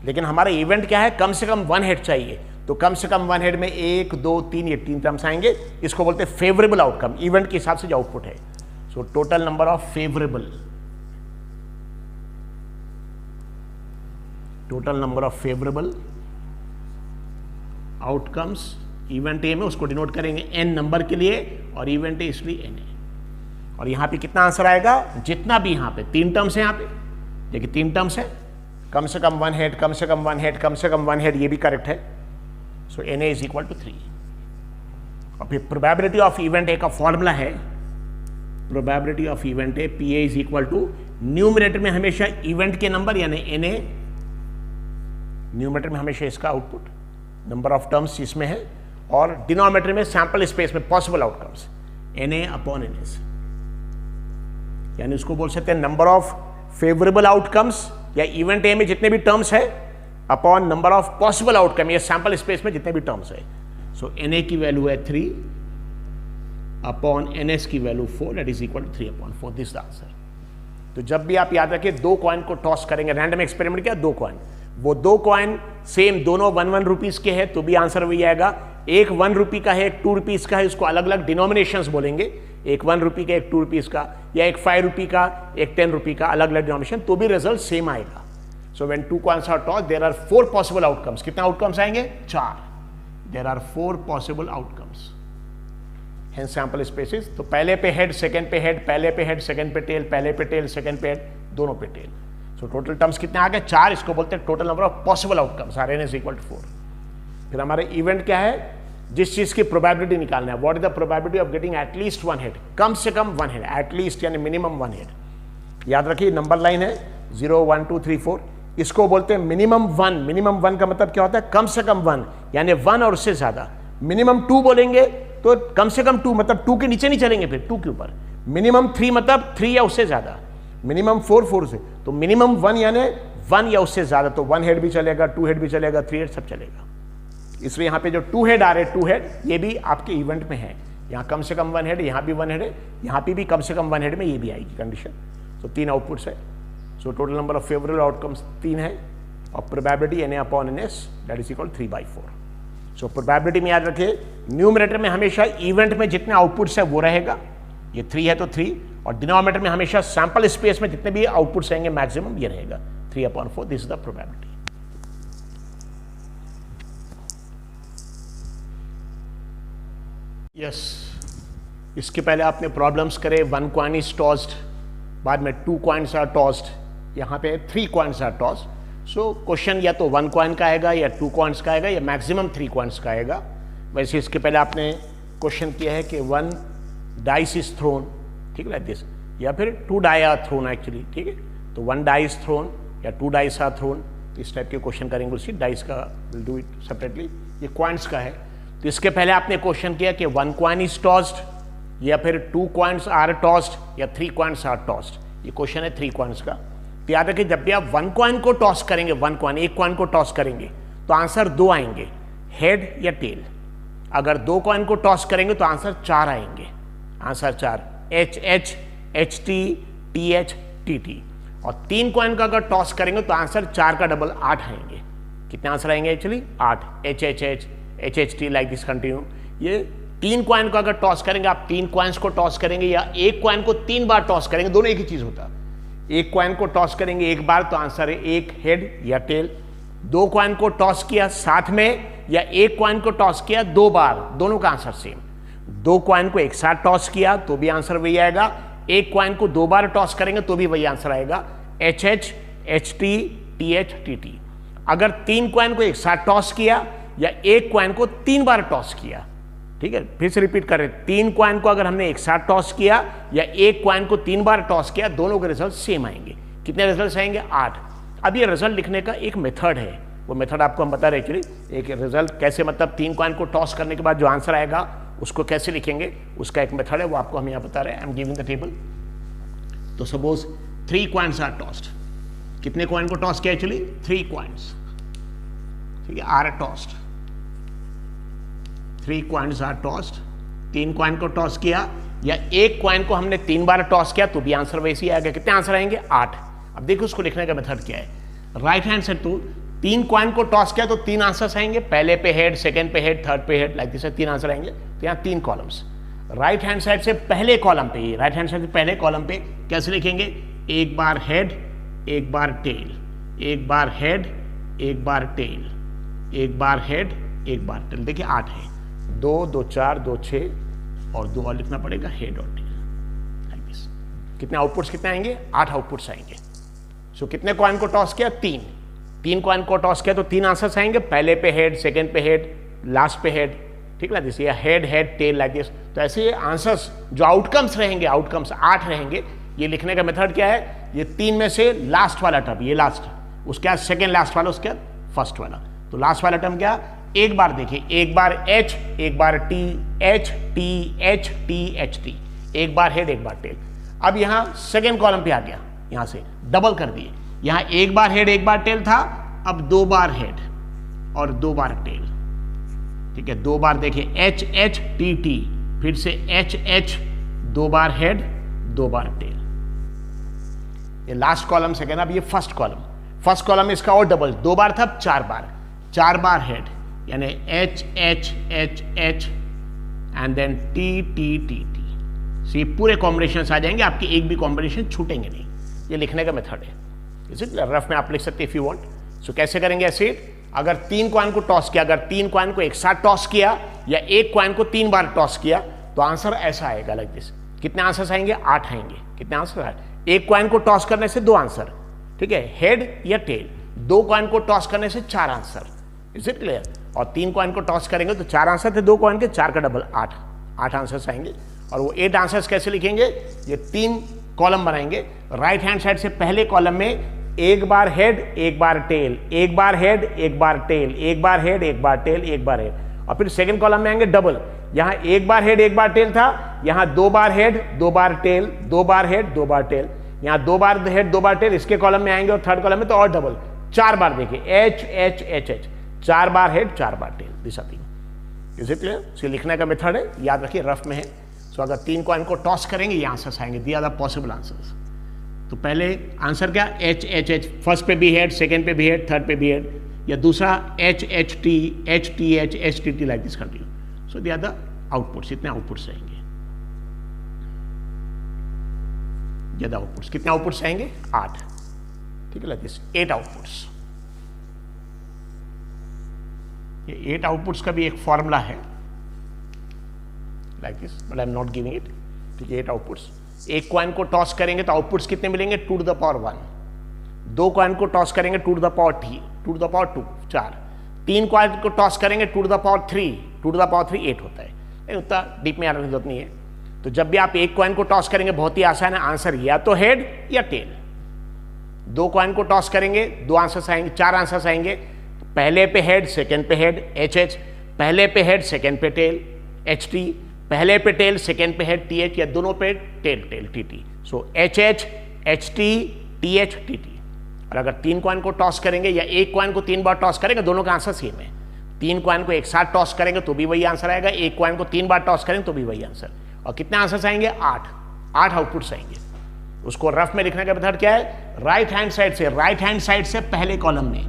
लेकिन हमारा इवेंट क्या है? कम से कम 1 हेड चाहिए, तो कम से कम 1 हेड में 1 2 3 ये 3 टर्म्स आएंगे। इसको बोलते हैं फेवरेबल आउटकम, इवेंट के हिसाब से जो आउटपुट है। सो total number of favourable, total number of favourable outcomes event A में, उसको डिनोट करेंगे n नंबर के लिए, और इवेंट ए इसलिए n है। और यहां पे कितना आंसर आएगा? जितना भी यहां पे 3 टर्म्स है, यहां पे देखिए 3 टर्म्स है, कम से कम 1 हेड, कम से कम 1 हेड, कम से कम 1 हेड, ये भी करेक्ट है। सो NA इज इक्वल टू 3। और फिर प्रोबेबिलिटी ऑफ इवेंट ए का फॉर्मूला है, probability of event A PA is equal to, numerator में हमेशा इवेंट के नंबर यानी NA, न्यूमरेटर में हमेशा इसका आउटपुट नंबर ऑफ टर्म्स इसमें है, और डिनोमिनेटर में सैंपल स्पेस में possible outcomes NA upon NS, यानी उसको बोल सकते हैं नंबर ऑफ फेवरेबल आउटकम्स या इवेंट ए में जितने भी टर्म्स है upon number of possible outcome या सैंपल स्पेस में जितने भी टर्म्स है। सो NA की वैल्यू है 3 अपॉन NS की value 4, that is equal to 3 upon 4, this the answer. तो जब भी आप याद रखिए 2 कॉइन को टॉस करेंगे, रैंडम एक्सपेरिमेंट किया 2 कॉइन, वो 2 कॉइन सेम दोनों 1 रुपीज के हैं तो भी आंसर वही आएगा। एक 1 रुपी का है, एक 2 रुपीज का है, उसको अलग अलग डिनोमिनेशंस बोलेंगे, एक 1 रुपी का, एक 2 रुपीज का, या एक 5 रुपी का, एक 10 रुपी का, अलग अलग डिनोमिनेशन, तो भी रिजल्ट सेम आएगा। So when 2 coins are tossed there are 4 possible outcomes. कितने आउटकम्स आएंगे? 4। There are 4 possible outcomes, hence sample spaces. तो पहले पे हेड, सेकंड पे हेड, पहले पे हेड, सेकंड पे टेल, पहले पे टेल, सेकंड पे हेड, दोनों पे टेल। सो टोटल टर्म्स कितने आ गए? 4। इसको बोलते हैं total number of possible outcomes, RN is equal to 4। फिर हमारे इवेंट क्या है? जिस चीज की प्रोबेबिलिटी निकालना है, what is the probability of getting at least 1 head, कम से कम 1 हेड, एटलीस्ट यानी मिनिमम 1 हेड। याद रखिए नंबर लाइन है 0 1 2 3 4, इसको बोलते हैं मिनिमम 1। मिनिमम 1 का मतलब क्या होता है? कम से कम 1, यानी 1 और उससे ज्यादा। मिनिमम 2 बोलेंगे तो कम से कम 2 मतलब 2 के नीचे नहीं चलेंगे, फिर 2 के ऊपर। मिनिमम 3 मतलब 3 या उससे ज्यादा। मिनिमम 4 से, तो मिनिमम 1 यानी 1 या उससे ज्यादा, तो 1 हेड भी चलेगा, 2 हेड भी चलेगा, 3 हेड सब चलेगा। इसलिए यहां पे जो 2 हेड आ रहे, 2 हेड ये भी आपके इवेंट में है। यहां कम से कम 1 हेड, यहां भी 1 हेड है, यहां पे भी कम से कम 1 हेड में ये भी आएगी कंडीशन। तो 3 आउटपुट्स है। सो total number of favourable outcomes 3 है, और probability NA upon NS that is equal 3/4। So probability में याद रखिए न्यूमरेटर में हमेशा इवेंट में जितने आउटपुट्स है वो रहेगा, ये 3 है तो 3, और डिनोमिनेटर में हमेशा सैंपल स्पेस में जितने भी आउटपुट्स आएंगे मैक्सिमम ये रहेगा 3/4, this is the probability. Yes, इसके पहले आपने प्रॉब्लम्स करे 1 कॉइन इज टॉस्ड, बाद में 2 कॉइन्स आर टॉस्ड, यहाँ पे 3 coins are tossed. So question या तो 1 कॉइन का आएगा, या 2 कॉइन्स का आएगा, या मैक्सिमम 3 कॉइन्स का आएगा। वैसे इसके पहले आपने क्वेश्चन किया है कि 1 डाइस इज थ्रोन, ठीक है, लाइक दिस, या फिर 2 डाई आर थ्रोन एक्चुअली, ठीक है। तो 1 डाई इज थ्रोन या 2 डाइस आर थ्रोन, इस टाइप के क्वेश्चन करेंगे। उसी डाइस का विल डू इट सेपरेटली। ये कॉइन्स का है, तो इसके पहले आपने क्वेश्चन किया कि 1 कॉइन इज टॉस्ड, या फिर 2 कॉइन्स आर टॉस्ड, या 3 कॉइन्स आर टॉस्ड। ये क्वेश्चन है 3 कॉइन्स का। तो याद रखिए जब भी आप 1 कॉइन को टॉस करेंगे, 1 कॉइन, एक कॉइन को टॉस करेंगे तो आंसर 2 आएंगे, हेड या टेल। अगर 2 कॉइन को टॉस करेंगे तो आंसर 4 आएंगे, answer 4, HH, HT, TH, TT। और 3 कॉइन का अगर टॉस करेंगे तो आंसर 4 का डबल 8 आएंगे। कितने आंसर आएंगे actually? 8, HHH, HHT like this continue. ये 3 कॉइन को अगर टॉस करेंगे, आप 3 कॉइन्स को टॉस करेंगे या एक कॉइन को 3 बार टॉस करेंगे, दोनों एक ही चीज होता है। एक कॉइन को टॉस करेंगे एक बार तो आंसर है 1 हेड या टेल। 2 कॉइन को टॉस किया साथ में, या एक कॉइन को टॉस किया 2 बार, दोनों का आंसर सेम। 2 कॉइन को एक साथ टॉस किया तो भी आंसर वही आएगा, एक कॉइन को 2 बार टॉस करेंगे तो भी वही आंसर आएगा, HH, HT, TH, TT। अगर 3 कॉइन को एक साथ टॉस किया या एक कॉइन को 3 बार टॉस किया, ठीक है, फिर से रिपीट करें, 3 कॉइन को अगर हमने एक साथ टॉस किया या एक कॉइन को 3 बार टॉस किया, दोनों के रिजल्ट सेम आएंगे। कितने रिजल्ट आएंगे? 8। अब ये रिजल्ट लिखने का एक मेथड है, वो मेथड आपको हम बता रहे एक्चुअली। एक रिजल्ट कैसे, मतलब 3 कॉइन को टॉस करने के बाद जो आंसर आएगा उसको कैसे लिखेंगे, उसका एक मेथड है, वो आपको हम यहाँ बता रहे हैं। I am giving the table. तो सपोज 3 कॉइन्स आर टॉस्ड। कितने कॉइन को टॉस किया एक्चुअली? 3 कॉइन्स, ठीक है, are tossed. 3 coins are tossed. 3 coin को टॉस किया, या एक कॉइन को हमने 3 बार टॉस किया तो भी आंसर वैसे ही आएगा। कितने आंसर आएंगे? 8। अब देखो उसको लिखने का मेथड क्या है। Right hand side to 3 coin को टॉस किया तो 3 आंसर्स आएंगे, पहले पे हेड, सेकंड पे हेड, थर्ड पे हेड, लाइक दिस 3 आंसर आएंगे। तो यहाँ 3 कॉलम्स। राइट हैंड साइड से पहले कॉलम पे, राइट हैंड साइड से पहले कॉलम पे कैसे लिखेंगे? एक बार हेड, एक बार टेल, एक बार हेड, एक बार टेल, एक बार हेड, एक बार टेल। देखिए 8 है, 2 2 4 2 6 और 2 और लिखना पड़ेगा, हेड और टेल, लाइक दिस। कितने आउटपुट्स कितने आएंगे? 8 आउटपुट्स आएंगे। सो कितने कॉइन को टॉस किया? 3 कॉइन को टॉस किया तो 3 आंसर्स आएंगे, पहले पे हेड, सेकंड पे हेड, लास्ट पे हेड, ठीक है, दिस, या head head tail, like this. तो ऐसे आंसर्स जो आउटकम्स रहेंगे, आउटकम्स 8 रहेंगे। ये लिखने का मेथड क्या है? ये 3 में से लास्ट वाला टर्म, ये लास्ट, उसके बाद सेकेंड लास्ट वाला, उसके बाद फर्स्ट वाला। तो लास्ट वाला टर्म क्या? एक बार देखिए, एक बार एच, एक बार T, H T H T H T, एक बार हेड, एक बार टेल। अब यहां सेकेंड कॉलम पे आ गया, यहां से डबल कर दिए। यहां एक बार हेड, एक बार टेल था, अब 2 बार हेड और 2 बार टेल, ठीक है। 2 बार देखिए, एच एच टी टी, फिर से एच एच, 2 बार हेड, 2 बार टेल। ये लास्ट कॉलम सेकेंड। अब ये फर्स्ट कॉलम, फर्स्ट कॉलम इसका और डबल, 2 बार था, 4 बार हेड, यानी H H H H and then T T T T. सी पूरे कॉम्बिनेशन आ जाएंगे, आपके एक भी कॉम्बिनेशन छूटेंगे नहीं। ये लिखने का मेथड है। इसी रफ में आप लिख सकते हैं इफ यू वांट। सो कैसे करेंगे ऐसे? अगर 3 कॉइन को टॉस किया, अगर 3 कॉइन को एक साथ टॉस किया या एक कॉइन को 3 बार टॉस किया तो आंसर ऐसा आएगा, लाइक दिस। कितने आंसर्स आएंगे? 8 आएंगे। कितने आंसर आए? एक कॉइन को टॉस करने से 2 आंसर, ठीक है, हेड या टेल। 2 कॉइन को टॉस करने से 4 आंसर। Is it clear? और 3 कॉइन को टॉस करेंगे तो 4 आंसर थे, 2 कॉइन के 4 का डबल 8 आंसर्स आएंगे। और वो 8 आंसर्स कैसे लिखेंगे? ये 3 कॉलम बनाएंगे। राइट हैंड साइड से पहले कॉलम में एक बार हेड, एक बार टेल, एक बार हेड, एक बार टेल, एक बार हेड, एक बार टेल, एक बार हेड। और फिर सेकंड कॉलम में आएंगे डबल। यहां एक बार हेड, एक बार टेल था, यहां 2 बार हेड, 2 बार टेल, 2 बार हेड, 2 बार टेल। यहां 2 बार हेड, 2 बार टेल, इसके कॉलम में आएंगे और थर्ड कॉलम में तो और डबल, 4 बार देखिए, एच एच एच एच, 4 बार हेड, 4 बार टेल, दिस आती है। Is it clear? सो लिखने का मेथड है, याद रखिए, रफ में है। सो अगर 3 कॉइन को टॉस करेंगे ये आंसर्स आएंगे, दी आर द पॉसिबल आंसर्स। तो पहले आंसर क्या? एच एच एच, फर्स्ट पे भी हेड, सेकंड पे भी हेड, थर्ड पे भी हेड, या दूसरा H H T H T H T T, like this continue. So they are the outputs. इतने आउटपुट्स आएंगे, ज्यादा आउटपुट्स। कितने आउटपुट्स आएंगे? 8, ठीक है, लाइक दिस 8 आउटपुट्स। ये 8 आउटपुट्स का भी एक फॉर्मूला है, like this, but I am not giving it, ठीक है। 8 आउटपुट्स। एक कॉइन को टॉस करेंगे तो आउटपुट्स कितने मिलेंगे? 2 टू द पावर 1। 2 कॉइन को टॉस करेंगे 2 to the power 3, 2 to the power 2, 4। 3 coin को टॉस करेंगे 2 to the power 3, 2 to the power 3 8 होता है। उतना डीप में आने की जरूरत नहीं है। तो जब भी आप एक कॉइन को टॉस करेंगे बहुत ही आसान है, आंसर या तो हेड या टेल। 2 कॉइन को टॉस करेंगे 2 आंसर्स आएंगे, 4 आंसर्स आएंगे, पहले पे हेड, सेकंड पे हेड, एच एच, पहले पे हेड, सेकंड पे टेल, एच टी, पहले पे टेल, सेकंड पे हेड, टी एच, या दोनों पे tail tail, T T. So H H H T T H T T. और अगर 3 कॉइन को टॉस करेंगे या एक कॉइन को 3 बार टॉस करेंगे, दोनों का आंसर सेम है। 3 कॉइन को एक साथ टॉस करेंगे तो भी वही आंसर आएगा, एक कॉइन को 3 बार टॉस करेंगे तो भी वही आंसर। और कितने आंसर्स आएंगे? 8 आउटपुट्स आएंगे। उसको रफ में लिखने का मेथड क्या है? राइट हैंड साइड से पहले कॉलम में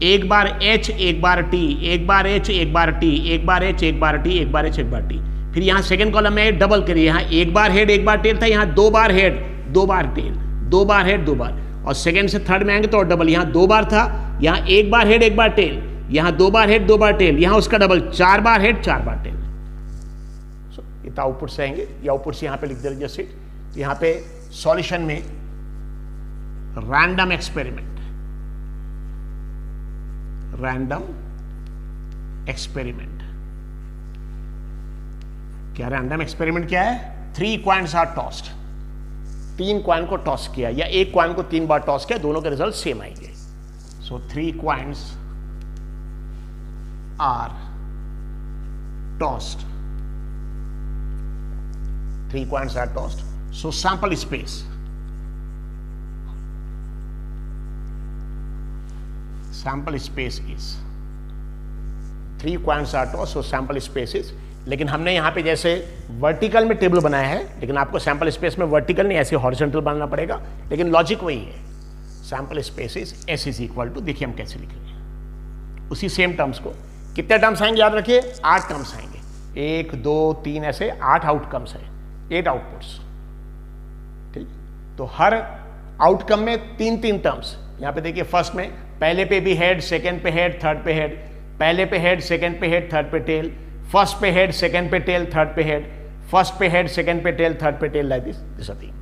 एक बार एच, एक बार टी, एक बार एच, एक बार टी, एक बार एच, एक बार टी, एक बार एच, एक बार टी। फिर यहाँ सेकंड कॉलम में डबल करिए, यहाँ एक बार हेड, एक बार टेल था, यहाँ 2 बार हेड, 2 बार टेल, 2 बार हेड, 2 बार। और सेकंड से थर्ड में आएंगे तो डबल, यहाँ 2 बार था, यहाँ एक बार हेड, एक बार टेल, यहाँ 2 बार हेड, 2 बार टेल, यहाँ उसका डबल, 4 बार हेड, 4 बार टेल। सो इतना आउटपुट से आएंगे। ये आउटपुट यहाँ पे लिख दे जैसे यहाँ पे सॉल्यूशन में रैंडम एक्सपेरिमेंट, क्या रैंडम एक्सपेरिमेंट क्या है? 3 कॉइन्स आर टॉस्ड, 3 कॉइन को टॉस किया या एक कॉइन को 3 बार टॉस किया, दोनों के रिजल्ट सेम आएंगे। So 3 coins are tossed 3 coins are tossed. So sample space. Sample space is 3 coins are tossed. So sample space is. लेकिन हमने यहाँ पे जैसे वर्टिकल में टेबल बनाया है, लेकिन आपको सैंपल स्पेस में वर्टिकल नहीं ऐसे हॉरिजॉन्टल बनाना पड़ेगा, लेकिन लॉजिक वही है. Sample space is S is equal to, देखिए हम कैसे लिख रहे हैं उसी सेम टर्म्स को. कितने टर्म्स आएंगे याद रखिए, 8 टर्म्स आएंगे. 1 2 3 ऐसे 8 आउटकम्स है, 8 आउटपुट्स. ठीक, तो हर आउटकम में 3 टर्म्स. यहाँ पे देखिए फर्स्ट में पहले पे भी हेड, सेकेंड पे हेड, थर्ड पे हेड, पहले पे हेड, सेकेंड पे हेड, थर्ड पे टेल, फर्स्ट पे हेड, सेकेंड पे टेल, थर्ड पे हेड, फर्स्ट पे हेड, सेकेंड पे टेल, थर्ड पे tail, like this are thing.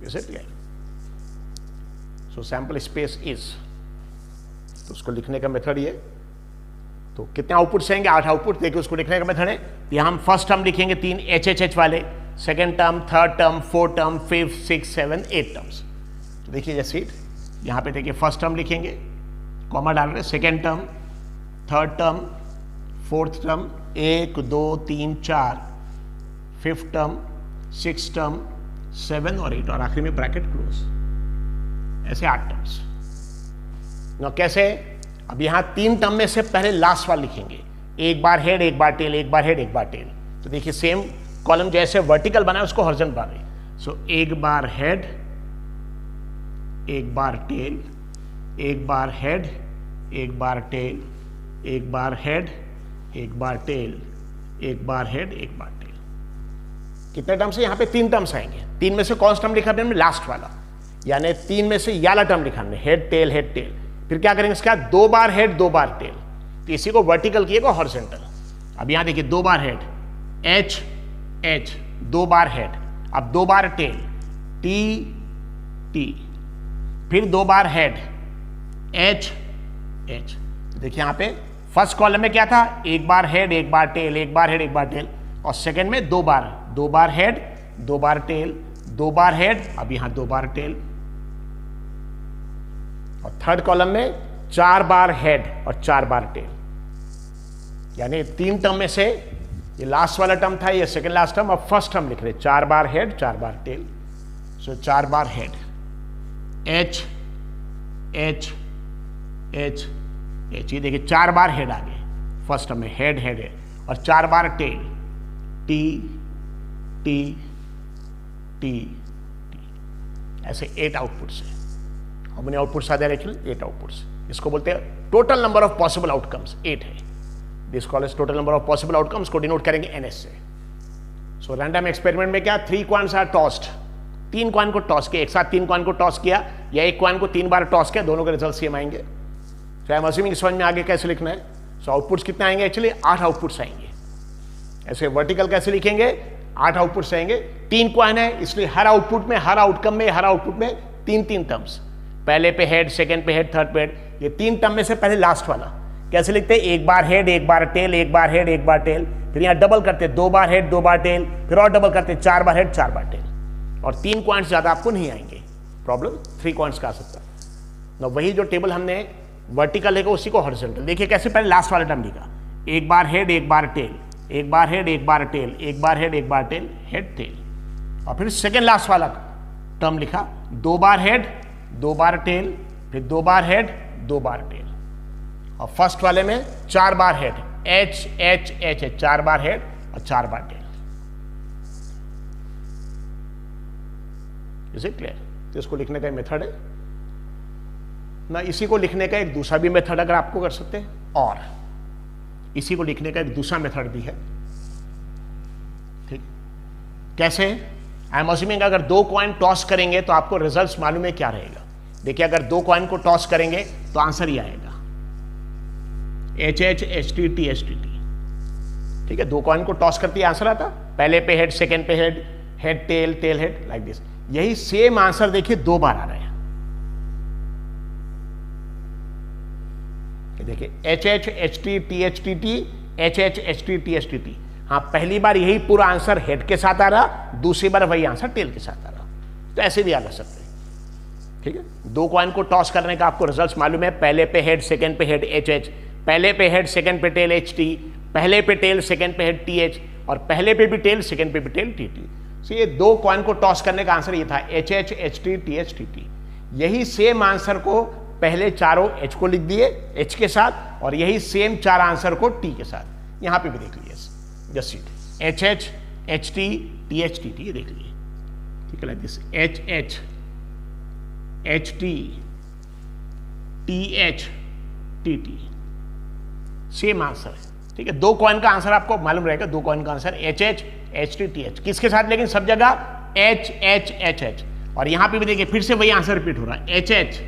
Is it clear? So sample space is, तो उसको लिखने का मेथड ये. तो कितने आउटपुट्स आएंगे, 8 आउटपुट. देखिए उसको लिखने का मेथड है, यहाँ हम फर्स्ट टर्म लिखेंगे 3 HHH वाले, second term, third term, fourth term, 5 6 7 8 terms. तो देखिए जैसे यहाँ पे देखिए फर्स्ट टर्म लिखेंगे, कॉमा डाल रहे, second term, third term, fourth term, 1 2 3 4, fifth term, 6 term, 7 और 8, और आखिरी में ब्रैकेट क्लोज. ऐसे 8 टर्म्स. ना कैसे, अब यहां 3 टर्म में से पहले लास्ट वाला लिखेंगे, एक बार हेड, एक बार टेल, एक बार हेड, एक बार टेल. तो देखिए सेम कॉलम जैसे वर्टिकल बना है उसको हॉरिजॉन्टल बना रहे. सो एक बार हेड, एक बार टेल, एक बार हेड, एक बार टेल, एक बार हेड, एक बार टेल, एक बार हेड, एक बार टेल. कितने टर्म्स है यहाँ पे, 3 टर्म्स आएंगे. 3 में से कौन सा टर्म लिखा हमने, लास्ट वाला, यानी 3 में से ये वाला टर्म लिखा हमने, हेड टेल हेड टेल. फिर क्या करेंगे इसका, 2 बार हेड 2 बार टेल. तो इसी को वर्टिकल किएगा हॉरिजॉन्टल. अब यहां देखिए 2 बार हेड, H H, 2 बार हेड, अब 2 बार टेल, T T, फिर 2 बार हेड, H H. देखिए यहां पे फर्स्ट कॉलम में क्या था, एक बार हेड, एक बार टेल, एक बार हेड, एक बार टेल, और सेकंड में 2 बार हेड, 2 बार टेल, 2 बार हेड, अब यहां 2 बार टेल, और थर्ड कॉलम में 4 बार हेड और 4 बार टेल. यानी 3 टर्म में से ये लास्ट वाला टर्म था, ये सेकंड लास्ट टर्म, अब फर्स्ट टर्म लिख रहे, 4 बार हेड, 4 बार टेल. सो 4 बार head, H H H H. ये देखिए 4 बार हेड आ गए फर्स्ट टर्म में, हेड हेड है, और 4 बार tell, T T T T. ऐसे 8 आउटपुट्स है. How many outputs are there actually? 8 outputs. इसको बोलते हैं total number of possible outcomes, 8 है. This call is total number of possible outcomes, को डिनोट करेंगे NS से. सो रैंडम एक्सपेरिमेंट में क्या, 3 कॉइन्स आर टॉस्ड. 3 कॉइन को टॉस किया, एक साथ 3 कॉइन को टॉस किया, या एक कॉइन को 3 बार टॉस किया, दोनों के रिजल्ट सेम आएंगे. सो आई एम अज्यूमिंग समझ में आगे कैसे लिखना है. सो आउटपुट्स कितने आएंगे एक्चुअली, 8 आउटपुट्स आएंगे. ऐसे वर्टिकल कैसे लिखेंगे, 8 आउटपुट्स आएंगे. 3 कॉइन है इसलिए हर आउटपुट में, हर आउटकम में, हर आउटपुट में 3 टर्म्स. पहले पे हेड, सेकंड पे हेड, थर्ड पे हेड. ये 3 टर्म में से पहले लास्ट वाला कैसे लिखते हैं, एक बार हेड, एक बार टेल, एक बार हेड, एक बार टेल. फिर यहाँ डबल करते, 2 बार हेड, 2 बार टेल, फिर और डबल करते, 4 बार हेड, 4 बार टेल. और 3 कॉइन्स ज्यादा आपको नहीं आएंगे. प्रॉब्लम 3 कॉइन्स का आ सकता है ना. वही जो टेबल हमने वर्टिकल लेगा उसी को हॉरिजॉन्टल. देखिए कैसे, पहले लास्ट वाला टर्म लिखा, एक बार हेड, एक बार टेल, एक बार हेड, एक बार टेल, एक बार हेड, एक बार टेल, हेड टेल. और फिर सेकेंड लास्ट वाला टर्म लिखा, 2 बार हेड, 2 बार टेल, फिर 2 बार हेड, 2 बार टेल. और फर्स्ट वाले में 4 बार head, H H H H, 4 बार हेड और 4 बार टेल. Is it clear? तो इसको लिखने का मेथड है ना. इसी को लिखने का एक दूसरा भी मेथड अगर आपको कर सकते हैं, और इसी को लिखने का एक दूसरा मेथड भी है. ठीक, कैसे, आई एम अज्यूमिंग अगर 2 कॉइन टॉस करेंगे तो आपको रिजल्ट्स मालूम है क्या रहेगा. देखिए अगर 2 कॉइन को टॉस करेंगे तो आंसर ही आएगा, H H H T T H T T. ठीक है, 2 कॉइन को टॉस करते ही आंसर आता, पहले पे हेड, सेकेंड पे head, head tail, tail head, like this. यही सेम आंसर देखिए 2 बार आ रहा है. देखिए H H H T T H T T, H H H T T H T T. हाँ, पहली बार यही पूरा आंसर हेड के साथ आ रहा, दूसरी बार वही आंसर टेल के साथ आ रहा. तो ऐसे भी आ सकते हैं. ठीक है, 2 कॉइन को टॉस करने का आपको रिजल्ट्स मालूम है, पहले पे हेड, सेकेंड पे हेड, H H, पहले पे हेड, सेकेंड पे टेल, H T, पहले पे टेल, सेकेंड पे हेड, T H, और पहले पे भी टेल, सेकंड पे भी टेल, टीटी। सो ये दो कॉइन को टॉस करने का आंसर ये था, H H, H T, T H, T T. यही सेम आंसर को पहले चारों एच को लिख दिए एच के साथ, और यही सेम चार आंसर को टी के साथ। यहां पे भी देख लीजिए, just seat H H, H T, T H, T T, ये देख लीजिए, ठीक है, like this H H, H T, T H, T T, same answer है, ठीक है। दो कॉइन का आंसर आपको मालूम रहेगा, दो कॉइन का answer H H, H T, T H, किसके साथ, लेकिन सब जगह एच एच, एच एच। और यहां पे भी देखिए फिर से वही आंसर रिपीट हो रहा है, H H,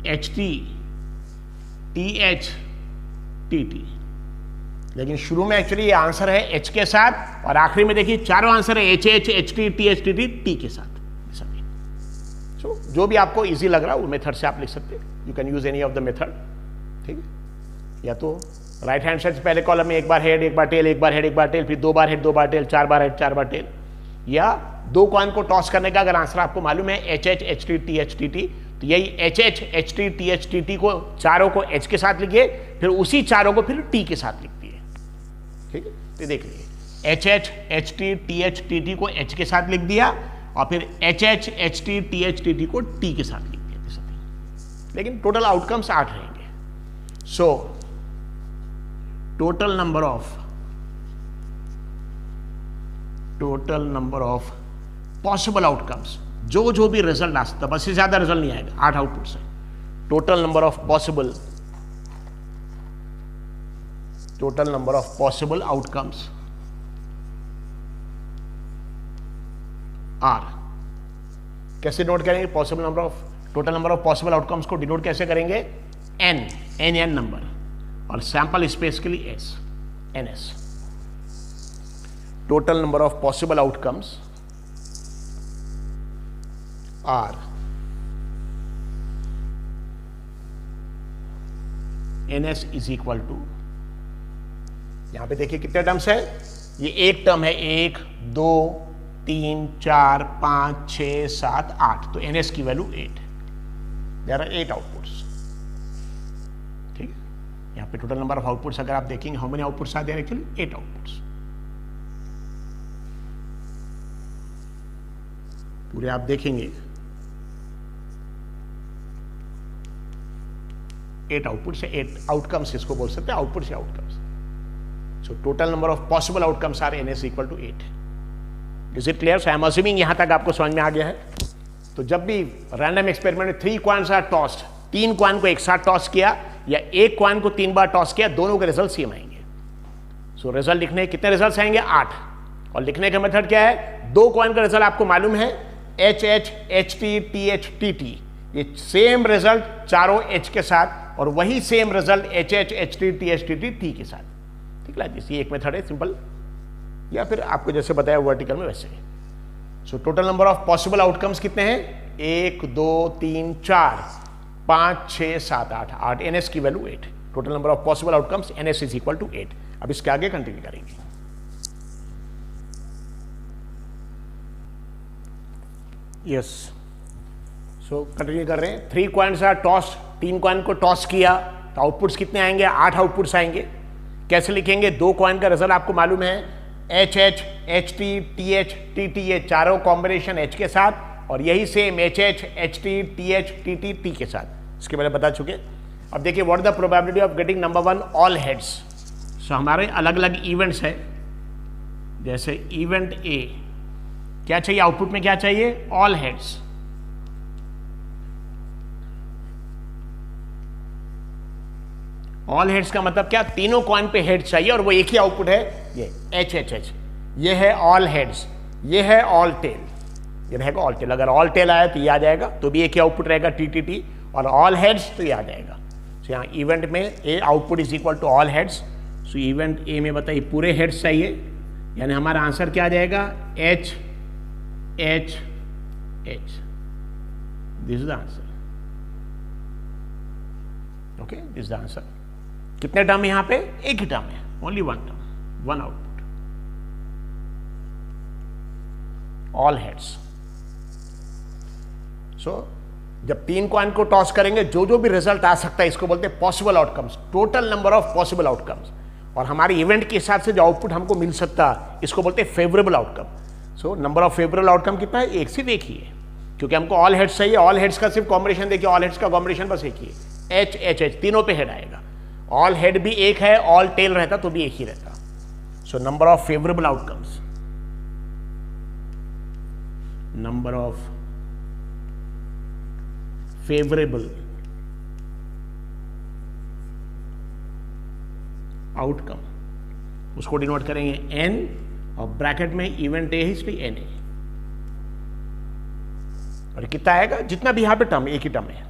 H T, T H, T T, लेकिन शुरू में एक्चुअली ये आंसर है एच के साथ, और आखिरी में देखिए चारों आंसर है H H, H T, T H, T T, T के साथ सभी। सो जो भी आपको इजी लग रहा है वो मेथड से आप लिख सकते हैं, you can use any of the method, ठीक है। या तो राइट हैंड साइड से पहले कॉलम में एक बार हेड, एक बार टेल, एक बार हेड, एक बार टेल, फिर दो बार हेड, दो बार टेल, चार बार हेड, चार बार टेल। या दो कॉइन को टॉस करने का अगर आंसर आपको मालूम है H H, H T, T H, T T, तो यही H H, H T, T H, T T को चारों को एच के साथ लिखिए, फिर उसी चारों को फिर टी के साथ लिख दिए, ठीक है। तो देख लीजिए H H, H T, T H, T T को एच के साथ लिख दिया, और फिर H H, H T, T H, T T को टी के साथ लिख दिया सभी, लेकिन टोटल आउटकम्स 8 रहेंगे। सो total number of possible outcomes, जो भी रिजल्ट आ सकता है, बस से ज्यादा रिजल्ट नहीं आएगा, 8 आउटपुट से। Total number of possible outcomes are, कैसे नोट करेंगे total number of possible outcomes को डिनोट कैसे करेंगे, एन नंबर, और सैंपल स्पेस के लिए S, N S. Total number of possible outcomes are N S is equal to, यहां पे देखिए कितने टर्म्स है, ये एक टर्म है, 1 2 3 4 5 6 7 8, तो एन एस की वैल्यू 8, देयर आर 8 आउटपुट्स, ठीक है। यहां पे टोटल नंबर ऑफ आउटपुट्स अगर आप देखेंगे, how many outputs are there, actually 8 outputs. पूरे आप देखेंगे 8 आउटपुट्स है, 8 आउटकम्स इसको बोल सकते हैं, आउटपुट्स या outcomes. So total number of possible outcomes are N S equal to 8। Is it clear? So I am assuming यहां तक आपको समझ में आ गया है। तो जब भी रैंडम एक्सपेरिमेंट में 3 कॉइन्स आर टॉस्ड, 3 कॉइन को एक साथ टॉस किया या एक कॉइन को 3 बार टॉस किया, दोनों के रिजल्ट सेम आएंगे। सो रिजल्ट लिखने कितने रिजल्ट आएंगे, 8, और लिखने का मेथड क्या है, दो कॉइन का रिजल्ट आपको मालूम है H H, H T, T H, T T, ये सेम रिजल्ट चारों एच के साथ, और वही same result H H, H T, T H, T T, T के साथ, ठीक है। ये एक मेथड है सिंपल, या फिर आपको जैसे बताया वर्टिकल में वैसे। सो total number of possible outcomes कितने हैं, 1 2 3 4 5 6 7 8, 8 एन एस की value 8। Total number of possible outcomes N S is equal to 8। अब इसके आगे कंटिन्यू करेंगे। यस, सो कंटिन्यू कर रहे हैं। 3 कॉइन्स आर टॉस, 3 कॉइन को टॉस किया तो आउटपुट्स कितने आएंगे, 8 आउटपुट्स आएंगे। कैसे लिखेंगे, दो कॉइन का रिजल्ट आपको मालूम है H H, H T, T H, T T, ये चारों कॉम्बिनेशन एच के साथ, और यही same H H, H T, T H, T T, T के साथ, इसके बारे में बता चुके। अब देखिए what the probability of getting number 1 all heads. सो हमारे अलग अलग इवेंट्स है, जैसे इवेंट ए क्या चाहिए, आउटपुट में क्या चाहिए, ऑल हेड्स। ऑल हेड्स का मतलब क्या, तीनों कॉइन पे हेड चाहिए, और वो एक ही आउटपुट है, ये एच एच एच, ये है ऑल हेड्स, ये है ऑल टेल, ये रहेगा ऑल टेल। अगर ऑल टेल आया तो ये आ जाएगा, तो भी एक ही आउटपुट रहेगा टी टी टी, और ऑल हेड्स तो ये आ जाएगा। सो यहाँ इवेंट में A output is equal to all heads. सो इवेंट ए में बताइए पूरे हेड्स चाहिए, यानी हमारा आंसर क्या आ जाएगा, H H H, this is the answer. Okay, this is the answer. कितने टर्म है यहाँ पे, एक ही टर्म है, only 1 term, 1 output, all heads. So जब 3 कॉइन को टॉस करेंगे, जो भी रिजल्ट आ सकता है, इसको बोलते हैं possible outcomes, total number of possible outcomes. और हमारे इवेंट के हिसाब से जो आउटपुट हमको मिल सकता है इसको बोलते हैं favourable outcome. So number of favourable outcome कितना है? एक सिर्फ एक ही है, क्योंकि हमको ऑल हेड्स चाहिए। ऑल हेड्स का सिर्फ कॉम्बिनेशन देखिए, ऑल हेड्स का कॉम्बिनेशन बस एक ही है, एच एच एच, तीनों पे हेड आएगा। ऑल हेड भी एक है, ऑल टेल रहता तो भी एक ही रहता। सो number of favourable outcomes, number of favourable outcome, उसको डिनोट करेंगे एन, और ब्रैकेट में इवेंट ए है इसलिए एन ए। और कितना आएगा? जितना भी यहां पे टर्म, एक ही टर्म है,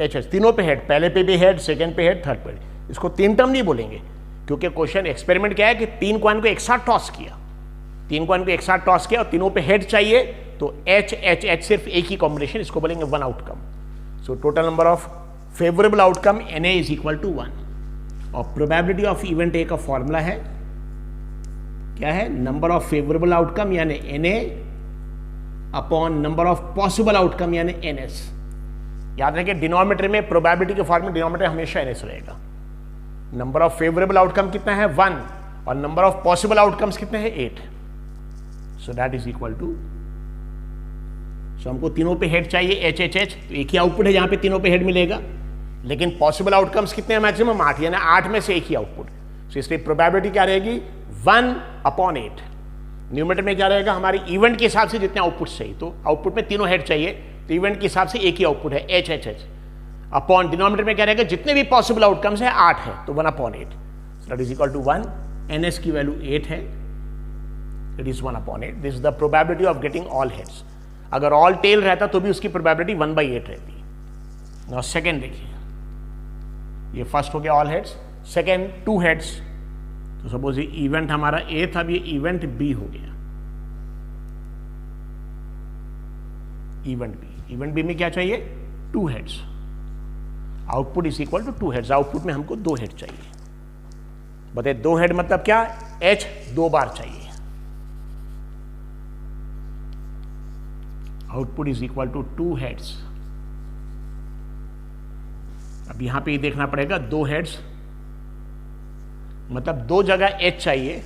एच एच, तीनों पे हेड, पहले पे भी हेड, सेकंड पे हेड, थर्ड पे हेड। इसको तीन टर्म नहीं बोलेंगे, क्योंकि क्वेश्चन एक्सपेरिमेंट क्या है कि तीन कॉइन को एक साथ टॉस किया, तीन कॉइन को एक साथ टॉस किया और तीनों पे हेड चाहिए, तो एच एच एच सिर्फ एक ही कॉम्बिनेशन, इसको बोलेंगे one outcome. So total number of favourable outcome n a is equal to 1। और प्रोबेबिलिटी ऑफ इवेंट ए का फॉर्मूला है, क्या है? नंबर ऑफ फेवरेबल आउटकम यानी n a upon number of possible outcome यानी एन एस। याद रखिए denominator में प्रोबेबिलिटी के फॉर्म में डिनोमिनेटर हमेशा एन एस रहेगा। नंबर ऑफ फेवरेबल आउटकम कितना है? 1, और नंबर ऑफ पॉसिबल आउटकम्स कितने हैं? 8। So that is equal to, so हमको तीनों पे हेड चाहिए, एच एच एच, तो एक ही आउटपुट है जहां पे तीनों पे हेड मिलेगा। लेकिन पॉसिबल आउटकम्स कितने हैं? मैक्सिमम 8, यानी 8 में से एक ही आउटपुट। सो इसलिए प्रोबेबिलिटी क्या रहेगी? 1/8। न्यूमरेटर में क्या रहेगा? हमारे इवेंट के हिसाब से जितने आउटपुट चाहिए, तो आउटपुट में तीनों हेड चाहिए, तो इवेंट के हिसाब से एक ही आउटपुट है, H H H, upon denominator में क्या रहेगा? जितने भी पॉसिबल आउटकम्स है 8 है, तो 1/8। That is equal to 1। N s की वैल्यू 8 है, it is 1/8। This is the probability of getting all heads. अगर ऑल टेल रहता तो भी उसकी प्रोबेबिलिटी 1/8 रहती। नाउ सेकेंड देखिए, ये फर्स्ट हो गया ऑल हेड्स, सेकेंड 2 हेड्स। तो सपोज ये इवेंट हमारा ए था, अब ये इवेंट बी हो गया, इवेंट बी। इवेंट बी में क्या चाहिए? 2 heads. Output is equal to 2 heads. Output में हमको 2 हेड चाहिए। बताइए 2 हेड मतलब क्या? एच 2 बार चाहिए। Output is equal to 2 heads. अब यहां पे ये देखना पड़ेगा 2 हेड्स मतलब 2 जगह एच चाहिए,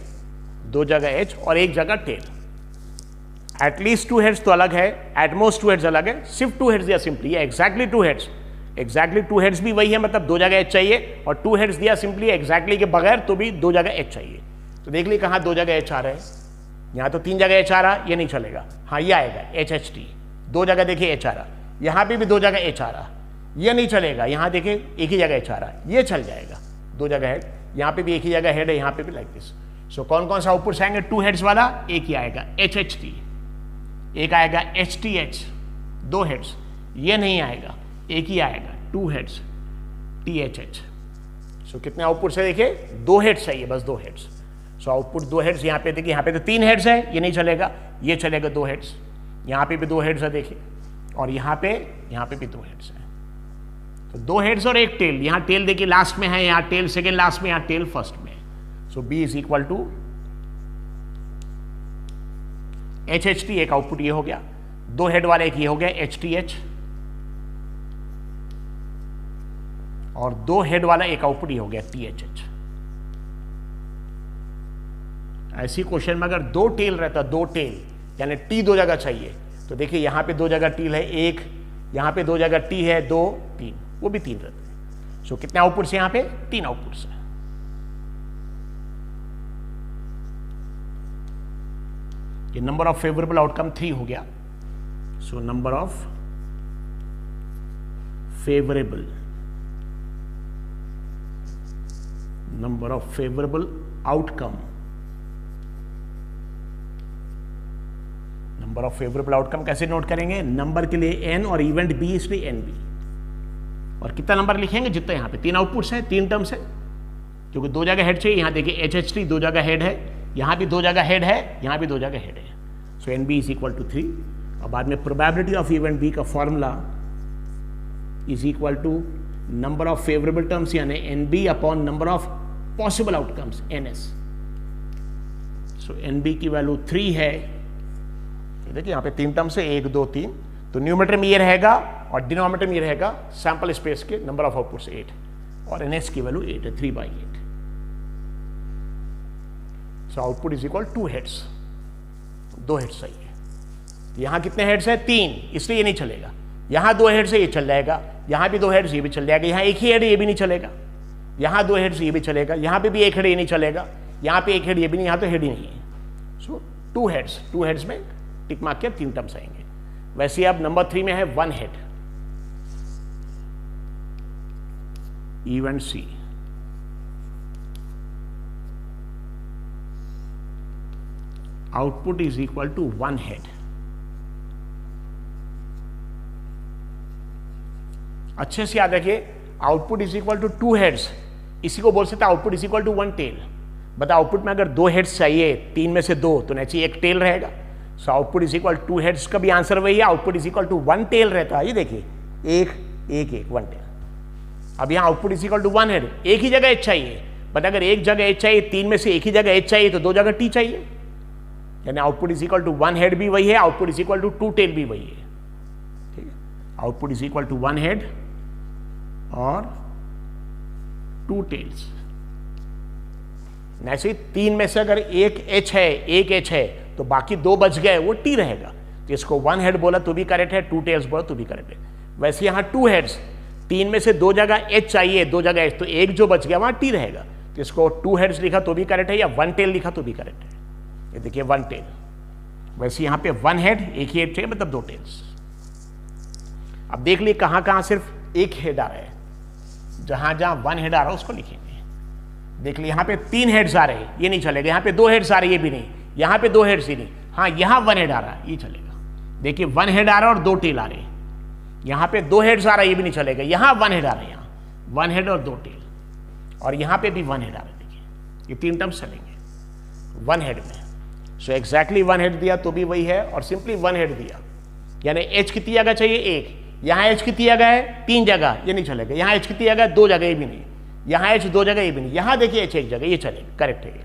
2 जगह एच और 1 जगह टेल। एटलीस्ट 2 हेड्स तो अलग है, एटमोस्ट 2 हेड्स अलग है, सिर्फ 2 हेड्स दिया simply, exactly 2 heads. Exactly 2 heads भी वही है, मतलब 2 जगह एच चाहिए, और 2 हेड्स दिया सिंपली एग्जैक्टली के बगैर तो भी 2 जगह एच चाहिए। तो देख ली कहां 2 जगह एच आ रहे हैं, यहां तो 3 जगह एच आ रहा, ये नहीं चलेगा। हाँ ये आएगा एच एच टी, 2 जगह देखिए एच आ रहा, यहां पे भी 2 जगह एच आ रहा, ये नहीं चलेगा। यहां देखिए एक ही जगह एच आ रहा, ये चल जाएगा, 2 जगह हेड, यहां पे भी एक ही जगह हेड है, यहां पे भी लाइक दिस। सो कौन कौन सा आउटपुट आएंगे 2 हेड्स वाला? एक ही आएगा एच एच टी, एक आएगा एच टी एच, 2 हेड्स। ये नहीं आएगा, एक ही आएगा 2 हेड्स टी एच एच। सो कितने आउटपुट है देखिए? 2 हेड्स चाहिए, बस 2 हेड्स। So output 2 heads. यहाँ पे देखिए, यहाँ पे तो 3 हेड्स है, ये नहीं चलेगा, ये चलेगा 2 हेड्स। यहाँ पे भी 2 हेड्स है देखिए, और यहाँ पे भी 2 हेड्स है। तो 2 हेड्स और 1 टेल। यहाँ टेल देखिए लास्ट में है, यहाँ टेल सेकेंड लास्ट में, यहाँ टेल फर्स्ट में। So B is equal to H H T, एक आउटपुट ये हो गया, 2 हेड वाला एक ये हो गया एच टी एच, और 2 हेड वाला एक आउटपुट ये हो गया टी एच एच। ऐसी क्वेश्चन में अगर 2 टेल रहता, 2 टेल यानी टी 2 जगह चाहिए, तो देखिए यहां पे 2 जगह टील है 1, यहां पे 2 जगह टी है 2, 3, वो भी 3 रहते हैं। सो कितने आउटपुट्स हैं? यहां पे 3 आउटपुट्स हैं। ये नंबर ऑफ फेवरेबल आउटकम 3 हो गया। सो number of favourable outcome, number of favourable outcome कैसे नोट करेंगे? नंबर के लिए एन और इवेंट बी, इसलिए एन बी। और कितना नंबर लिखेंगे? जितना यहां पे 3 आउटपुट्स है, 3 टर्म्स है, क्योंकि 2 जगह हेड चाहिए। यहां देखिए एच एच टी 2 जगह हेड है, यहां भी 2 जगह हेड है, यहां भी 2 जगह हेड है। So N B is equal to 3। और बाद में प्रोबेबिलिटी ऑफ इवेंट बी का formula is equal to number of favourable terms यानी N B upon number of possible outcomes N S. So N B की value 3 है। देखिए यहाँ पे 3 टर्म्स है, 1 2 3, तो न्यूमरेटर में ये रहेगा और डिनोमिनेटर में ये रहेगा सैंपल स्पेस के नंबर ऑफ आउटपुट्स 8, और एन एस की वैल्यू 8 है, 3/8। सो output is equal 2 heads, 2 heads चाहिए। यहां कितने हेड्स है? 3, इसलिए ये नहीं चलेगा। यहां 2 हेड्स है, ये चल जाएगा। यहां भी 2 हेड्स, ये भी चल जाएगा। यहां एक ही हेड, ये भी नहीं चलेगा। यहां 2 हेड्स, ये भी चलेगा। यहां पे भी एक हेड, ये नहीं चलेगा। यहां पे एक हेड, ये भी नहीं, यहां तो हेड ही नहीं है। सो 2 हेड्स में टिक मार्क के 3 टर्म्स आएंगे। वैसे अब नंबर 3 में है 1 head, event c. Output is equal to 1 head. अच्छे से याद रखिए, output is equal to 2 heads, इसी को बोल सकते हैं output is equal to 1 tail. बता, आउटपुट में अगर 2 हेड्स चाहिए, 3 में से 2, तो नहीं चाहिए 1 टेल रहेगा। So output is equal 2 heads का भी आंसर वही है, output is equal to 1 tail रहता है। ये देखिए, 1 टेल। अब यहाँ output is equal to 1 head, एक ही जगह एच चाहिए। बट अगर एक जगह एच चाहिए, 3 में से एक ही जगह एच चाहिए, तो 2 जगह टी चाहिए। यानी output is equal to 1 head भी वही है, output is equal to 2 tail भी वही है। ठीक है, output is equal to 1 head और 2 टेल्स। ऐसे 3 में से अगर एक एच है, तो बाकी 2 बच गए, वो टी रहेगा। तो इसको 1 हेड बोला तो भी करेक्ट है, 2 टेल्स बोला तो भी करेक्ट है। वैसे यहां 2 हेड्स, 3 में से 2 जगह एच चाहिए, 2 जगह एच, तो एक जो बच गया वहां टी रहेगा। तो इसको 2 हेड्स लिखा तो भी करेक्ट है, या 1 टेल लिखा तो भी करेक्ट है। ये देखिए 1 टेल। वैसे यहां पे 1 हेड, एक ही हेड चाहिए, मतलब 2 टेल्स। अब देख लिए कहां कहां सिर्फ एक हेड आ रहा है, जहां जहां 1 हेड आ रहा है उसको लिखेंगे। देख लिए यहां पे 3 हेड्स आ रहे हैं, ये नहीं चलेगा। यहां पे 2 हेड्स आ रहे हैं, ये भी नहीं। यहां पे 2 हेड्स ही नहीं, हाँ यहां 1 हेड आ रहा है, ये चलेगा। देखिए 1 हेड आ रहा है और 2 टेल आ रहे हैं। यहां पे 2 हेड्स आ रहा है, ये भी नहीं चलेगा। यहां 1 हेड आ रहा है, यहां 1 हेड और 2 टेल, और यहां पे भी 1 हेड आ रहा है। देखिए ये 3 टर्म्स चलेंगे 1 हेड में। सो एग्जैक्टली 1 हेड दिया तो भी वही है, और सिंपली 1 हेड दिया। यानी एच कितनी जगह चाहिए? 1। यहां एच कितनी जगह है? 3 जगह, ये नहीं चलेगा। यहां एच कितनी जगह है? 2 जगह, ये भी नहीं। यहां एच 2 जगह, ये भी नहीं। यहां देखिए एच 1 जगह, ये चलेगा, करेक्ट है।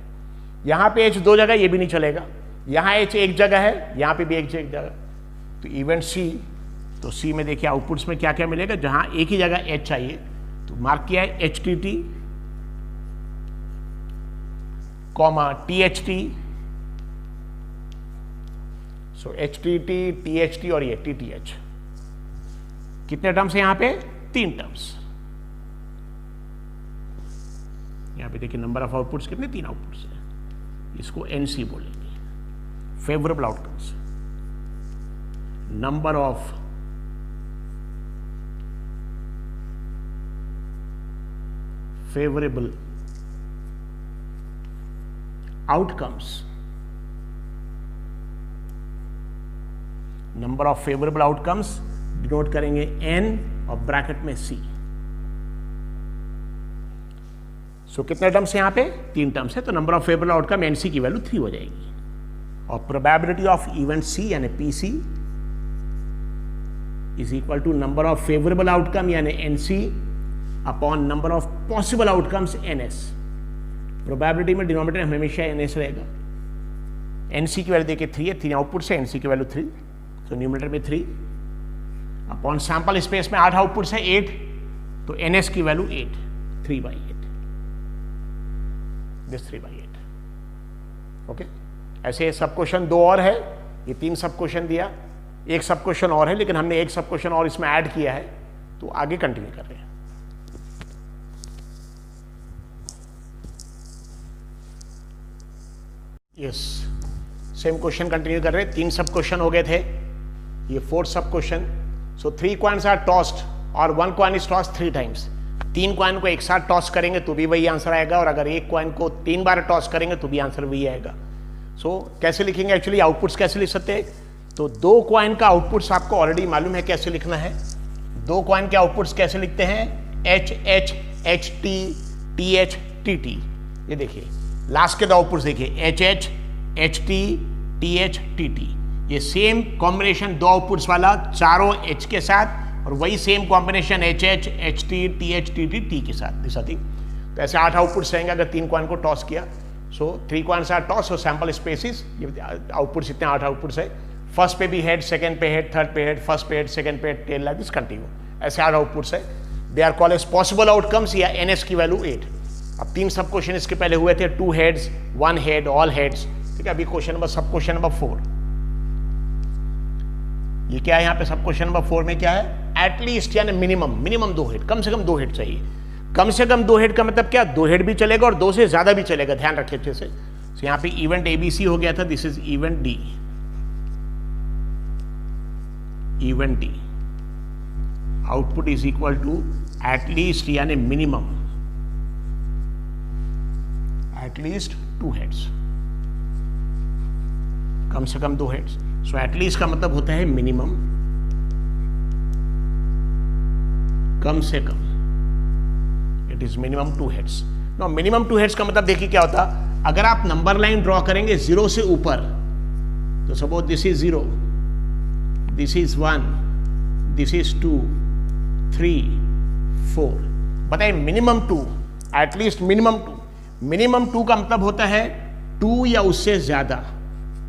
यहां पे एच 2 जगह, ये भी नहीं चलेगा। यहां एच 1 जगह है, यहां पे भी एच 1 जगह। तो इवेंट सी, तो सी में देखिए आउटपुट्स में क्या क्या मिलेगा। जहां एक ही जगह एच चाहिए तो मार्क किया है HTT, THT। सो HTT, THT और ये TTH। कितने टर्म्स है यहां पे? 3 टर्म्स। यहां पे देखिए नंबर ऑफ आउटपुट्स कितने? 3 आउटपुट्स है। इसको NC बोलेंगे, favourable outcomes. Number of favourable outcomes, number of favourable outcomes denote करेंगे N और ब्रैकेट में C। सो कितने टर्म्स यहां पे? 3 टर्म्स है, तो number of favourable outcome NC की वैल्यू 3 हो जाएगी। और प्रोबेबिलिटी ऑफ इवेंट C यानी PC is equal to number of favourable outcome यानी NC upon number of possible outcomes NS। Probability में डिनोमिनेटर हमेशा NS रहेगा। NC की वैल्यू देखिए 3 है, 3 आउटपुट से NC की वैल्यू 3, तो न्यूमरेटर में 3 अपॉन सैंपल स्पेस में 8 आउटपुट्स है 8, तो NS की वैल्यू 8, 3/8। दिस 3/8। ओके, ऐसे सब क्वेश्चन 2 और है, ये 3 सब क्वेश्चन दिया, एक सब क्वेश्चन और है, लेकिन हमने एक सब क्वेश्चन और इसमें ऐड किया है, तो आगे कंटिन्यू कर रहे हैं। यस, सेम क्वेश्चन कंटिन्यू कर रहे हैं। 3 सब क्वेश्चन हो गए थे, ये 4th सब question. So 3 coins are tossed और 1 coin is tossed 3 times. 3 coin को एक साथ टॉस करेंगे तो भी वही आंसर आएगा, और अगर एक कॉइन को 3 बार टॉस करेंगे तो भी आंसर वही आएगा। सो कैसे लिखेंगे? एक्चुअली आउटपुट्स कैसे लिख सकते हैं? तो 2 कॉइन का आउटपुट्स आपको ऑलरेडी मालूम है कैसे लिखना है। 2 कॉइन के आउटपुट्स कैसे लिखते हैं? HH, HT, TH, TT। ये देखिए लास्ट के 2 आउटपुट्स देखिए, HH, HT, TH, TT। ये सेम कॉम्बिनेशन 2 आउटपुट्स वाला, चारों H के साथ, और वही same combination HH, HT, TH, TT, T के साथ। दिस थिंग, तो ऐसे 8 आउटपुट्स रहेंगे अगर 3 कॉइन को टॉस किया। सो 3 कॉइन्स आर टॉस, और सैंपल स्पेसिस, ये आउटपुट्स इतने 8 आउटपुट्स है। फर्स्ट पे भी हेड, सेकंड पे हेड, थर्ड पे हेड, फर्स्ट पे हेड, सेकंड पे head, tail, like this continue. ऐसे 8 आउटपुट्स है। They are called as possible outcomes, या NS की वैल्यू 8। अब 3 सब क्वेश्चन इसके पहले हुए थे, 2 हेड्स, 1 हेड, ऑल हेड्स, ठीक है। अभी क्वेश्चन नंबर सब क्वेश्चन नंबर 4, ये क्या है यहाँ पे सब क्वेश्चन नंबर 4 में क्या है, एटलीस्ट यानी मिनिमम 2 हेड, कम से कम 2 हेड चाहिए। कम से कम 2 हेड का मतलब क्या, 2 हेड भी चलेगा और 2 से ज्यादा भी चलेगा, ध्यान रखिए अच्छे से। तो यहाँ पे इवेंट ABC हो गया था, this is event D, event D, output is equal to at least यानी मिनिमम, एटलीस्ट 2 हेड्स, कम से कम 2 हेड्स। सो एटलीस्ट का मतलब होता है मिनिमम, कम से कम, it is minimum 2 heads. No minimum 2 heads का मतलब देखिए क्या होता, अगर आप नंबर लाइन ड्रॉ करेंगे 0 से ऊपर, तो suppose this is 0, this is 1, this is 2, 3, 4, बताइए मिनिमम 2, एटलीस्ट मिनिमम 2। मिनिमम 2 का मतलब होता है 2 या उससे ज्यादा,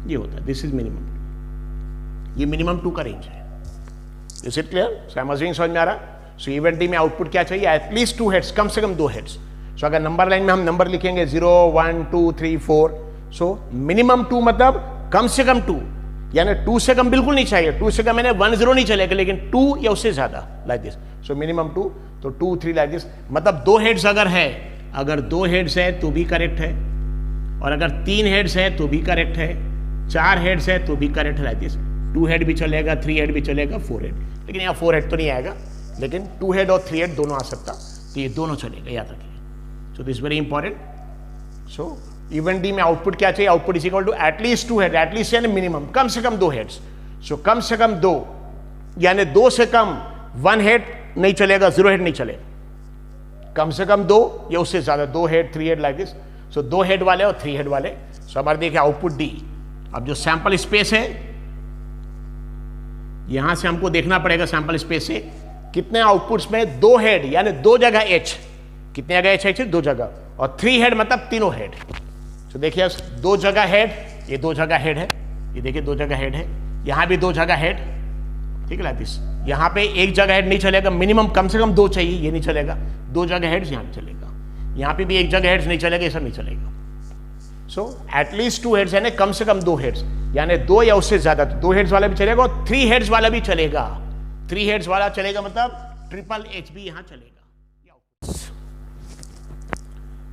ये होता है, दिस इज मिनिमम 2, ये मिनिमम 2 का रेंज है। Is it clear? समझ में आ रहा? सो इवेंट D में आउटपुट क्या चाहिए, एटलीस्ट 2 हेड्स, कम से कम 2 हेड्स। सो अगर नंबर लाइन में हम नंबर लिखेंगे 0, 1, 2, 3, 4, सो मिनिमम 2 मतलब कम से कम 2, यानी 2 से कम बिल्कुल नहीं चाहिए, 2 से कम मैंने 1 0 नहीं चलेगा, लेकिन 2 या उससे ज्यादा, लाइक दिस। सो मिनिमम 2, तो 2 3 लाइक दिस, मतलब 2 हेड्स अगर है, अगर 2 हेड्स है तो भी करेक्ट है, और अगर 3 हेड्स है तो भी करेक्ट है, 4 हेड्स है तो भी करेक्ट है, लाइक दिस। 2 हेड भी चलेगा, 3 हेड भी चलेगा, 4 हेड, लेकिन यहाँ 4 हेड तो नहीं आएगा, लेकिन 2 हेड और 3 हेड दोनों आ सकता, तो ये दोनों चलेगा, याद रखिए। So this very important. So event D में आउटपुट क्या चाहिए, output is equal to at least 2 head, at least यानी मिनिमम, कम से कम 2 हेड्स। सो कम से कम 2 यानी 2 से कम 1 हेड नहीं चलेगा, 0 हेड नहीं चलेगा, कम से कम 2 या उससे ज्यादा, 2 head, 3 head, like this. So 2 head वाले और 3 हेड वाले। सो हमारे देखिए आउटपुट D। अब जो सैंपल स्पेस है, यहां से हमको देखना पड़ेगा सैंपल स्पेस से कितने आउटपुट्स में 2 हेड यानी 2 जगह H, कितने जगह H है, 2 जगह, और 3 हेड मतलब तीनों हेड। तो देखिए 2 जगह हेड, ये 2 जगह हेड है, ये देखिए 2 जगह हेड है, यहां भी 2 जगह हेड, ठीक है, लाइक दिस। यहां पे 1 जगह हेड नहीं चलेगा, मिनिमम कम से कम 2 चाहिए, ये नहीं चलेगा, 2 जगह हेड्स यहां चलेगा, यहां पे भी 1 जगह हेड्स नहीं चलेगा, ये सब नहीं चलेगा। सो एटलीस्ट 2 हेड्स यानी कम से कम 2 हेड्स, यानी 2 या उससे ज्यादा, तो 2 हेड्स वाला भी चलेगा और 3 हेड्स वाला भी चलेगा। 3 हेड्स वाला चलेगा मतलब ट्रिपल H भी यहां चलेगा।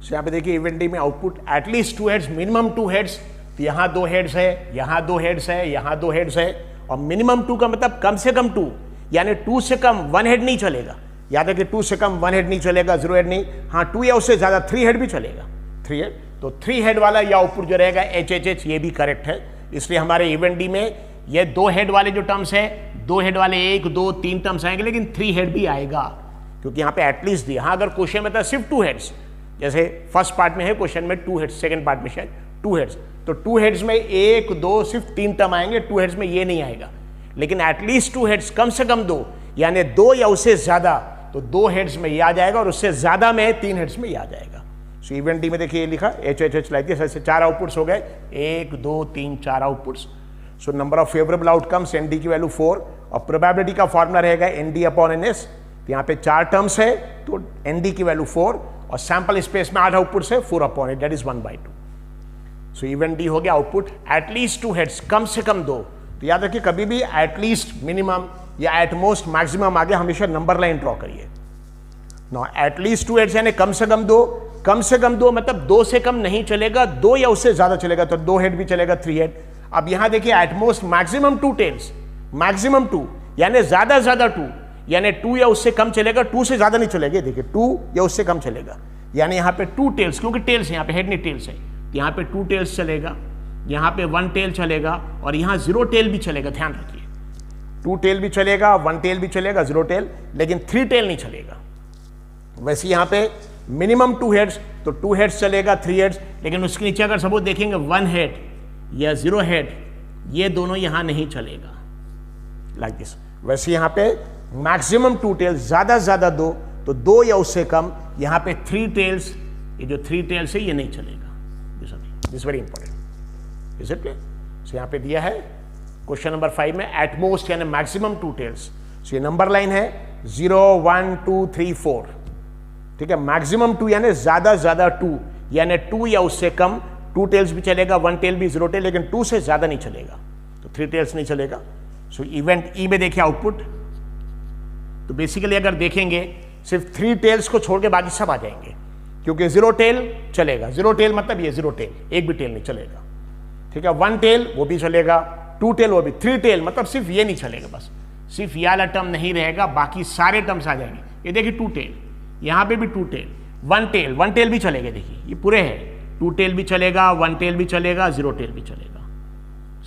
So, यहाँ पे देखिए इवेंट D में output at least 2 heads, minimum 2 heads, तो यहां 2 हेड्स है, यहां 2 हेड्स है, यहां 2 हेड्स है, और मिनिमम 2 का मतलब कम से कम 2, यानी 2 से कम 1 हेड नहीं चलेगा, याद रखिए 2 से कम 1 हेड नहीं चलेगा, 0 हेड नहीं, हाँ 2 या उससे ज्यादा 3 हेड भी चलेगा, 3 हेड। तो 3 हेड वाला ये आउटपुट जो रहेगा HHH, ये भी करेक्ट है। इसलिए हमारे इवेंट D में ये 2 हेड वाले जो टर्म्स है, 2 हेड वाले 1 2 3 टर्म्स आएंगे, लेकिन 3 हेड भी आएगा, क्योंकि यहाँ पे एटलीस्ट दिया। हाँ अगर क्वेश्चन में था सिर्फ 2 हेड्स, जैसे फर्स्ट पार्ट में है क्वेश्चन में 2 हेड्स, सेकंड पार्ट में शायद 2 हेड्स, तो 2 हेड्स में 1 2 सिर्फ 3 टर्म आएंगे, 2 हेड्स में ये नहीं आएगा, लेकिन एटलीस्ट 2 हेड्स, कम से कम 2, यानी 2 या उससे ज्यादा, तो 2 हेड्स में ये आ जाएगा, और उससे ज्यादा में 3 हेड्स में ये आ जाएगा। सो इवेंट D में देखिए ये लिखा HHH लाइक दिस, ऐसे 4 आउटपुट्स हो गए, 1 2 3 4 outputs. So number of favourable outcomes ND की वैल्यू 4, और प्रोबेबिलिटी का फॉर्मूला रहेगा ND अपॉन NS। तो यहाँ पे 4 टर्म्स है, तो ND की वैल्यू 4, और सैंपल स्पेस में 8 आउटपुट्स है, 4 upon 8, that is 1/2। So event D हो गया आउटपुट एटलीस्ट 2 हेड्स, कम से कम 2। तो याद रखिए कभी भी एटलीस्ट, मिनिमम या एटमोस्ट मैक्सिमम आगे हमेशा नंबर लाइन ड्रॉ करिए। नो एटलीस्ट 2 हेड्स यानी कम से कम 2, कम से कम 2 मतलब 2 से कम नहीं चलेगा, 2 या उससे ज्यादा चलेगा, तो 2 हेड भी चलेगा, 3 हेड। अब यहां देखिए एटमोस्ट मैक्सिमम 2 टेल्स, मैक्सिमम 2 यानी ज्यादा 2, यानी 2 या उससे कम चलेगा, 2 से ज्यादा नहीं चलेगा, देखिए 2 या उससे कम चलेगा, यानी यहाँ पे 2 टेल्स, क्योंकि टेल्स है यहाँ पे, हेड नहीं टेल्स है, यहाँ पे 2 टेल्स चलेगा, यहाँ पे 1 टेल चलेगा, और यहाँ 0 टेल भी चलेगा, ध्यान रखिए 2 टेल भी चलेगा, 1 टेल भी चलेगा, 0 टेल, लेकिन 3 टेल नहीं चलेगा। वैसे यहाँ पे मिनिमम 2 हेड्स, तो 2 हेड्स चलेगा, 3 हेड्स, लेकिन उसके नीचे अगर सपोज देखेंगे 1 हेड या 0 हेड, ये दोनों यहाँ नहीं चलेगा, लाइक दिस। वैसे यहाँ पे मैक्सिमम 2 टेल्स, ज्यादा 2, तो 2 या उससे कम, यहाँ पे 3 टेल्स, ये जो 3 टेल्स है ये नहीं चलेगा, this very important, is it clear? So यहाँ पे दिया है क्वेश्चन नंबर 5 में एटमोस्ट यानी मैक्सिमम 2 टेल्स। सो ये नंबर लाइन है 0 1 2 3 4, ठीक है, मैक्सिमम 2 यानी ज्यादा ज्यादा 2, यानी 2 या उससे कम। 2 टेल्स भी चलेगा, 1 टेल भी, 0 टेल, लेकिन 2 से ज्यादा नहीं चलेगा, तो 3 टेल्स नहीं चलेगा। सो इवेंट ई में देखिए आउटपुट, तो बेसिकली अगर देखेंगे सिर्फ 3 टेल्स को छोड़ के बाकी सब आ जाएंगे, क्योंकि 0 टेल चलेगा। 0 टेल मतलब ये 0 टेल, एक भी टेल नहीं चलेगा, ठीक है। 1 टेल वो भी चलेगा, 2 टेल वो भी, 3 टेल मतलब सिर्फ ये नहीं चलेगा, बस सिर्फ ये वाला टर्म नहीं रहेगा, बाकी सारे टर्म्स आ जाएंगे। ये देखिए 2 टेल, यहाँ पे भी 2 टेल, 1 टेल भी चलेगा, देखिए ये पूरे है, 2 टेल भी चलेगा, 1 टेल भी चलेगा, 0 टेल भी चलेगा।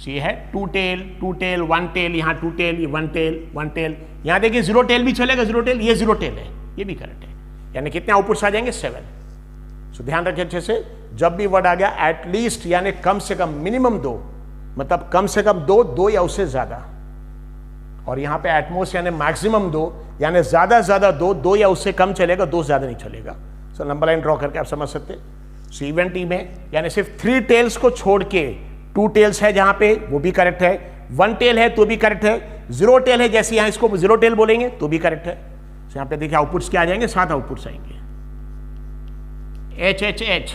ये है 2 टेल, 1 टेल, यहाँ 2 टेल, ये 1 टेल, 1 टेल, यहाँ देखिए 0 टेल भी चलेगा, 0 टेल, ये 0 टेल है, ये भी करेक्ट है। यानी कितने आउटपुट्स आ जाएंगे? 7। सो ध्यान रखिए अच्छे से, जब भी वर्ड आ गया एटलीस्ट यानी कम से कम, मिनिमम 2 मतलब कम से कम 2 या उससे ज्यादा, और यहां पे एटमोस्ट यानी मैक्सिमम 2 यानी ज्यादा ज्यादा 2 या उससे कम चलेगा, 2 ज्यादा नहीं चलेगा। सो नंबर लाइन ड्रॉ करके आप समझ सकते। सो इवेंट ई में यानी सिर्फ 3 टेल्स को छोड़ के 2 टेल्स है जहां पे, वो भी करेक्ट है। 1 टेल है तो भी करेक्ट है। 0 टेल है, जैसे यहां इसको 0 टेल बोलेंगे तो भी करेक्ट है। सो यहां पे देखिए आउटपुट्स क्या आ जाएंगे? 7 आउटपुट्स आएंगे। H H H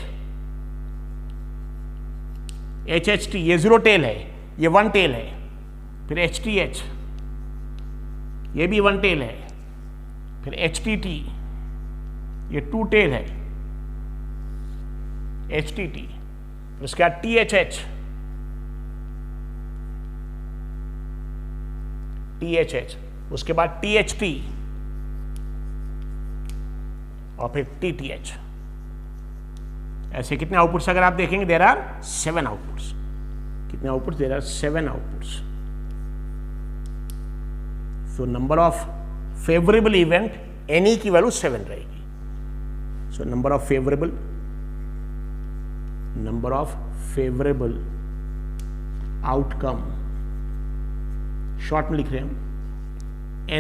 H H T, ये 0 टेल है, ये 1 टेल है। फिर एच टी एच, ये भी 1 टेल है। फिर एच टी टी, ये 2 टेल है, एच टी टी। उसके बाद T H H, T H H, उसके बाद टी एच टी, और फिर टी टी एच। ऐसे कितने आउटपुट्स अगर आप देखेंगे? There are 7 outputs. कितने outputs? There are 7 outputs. So number of favourable event N E की वैल्यू 7 रहेगी। So number of favourable outcome, short में लिख रहे हैं हम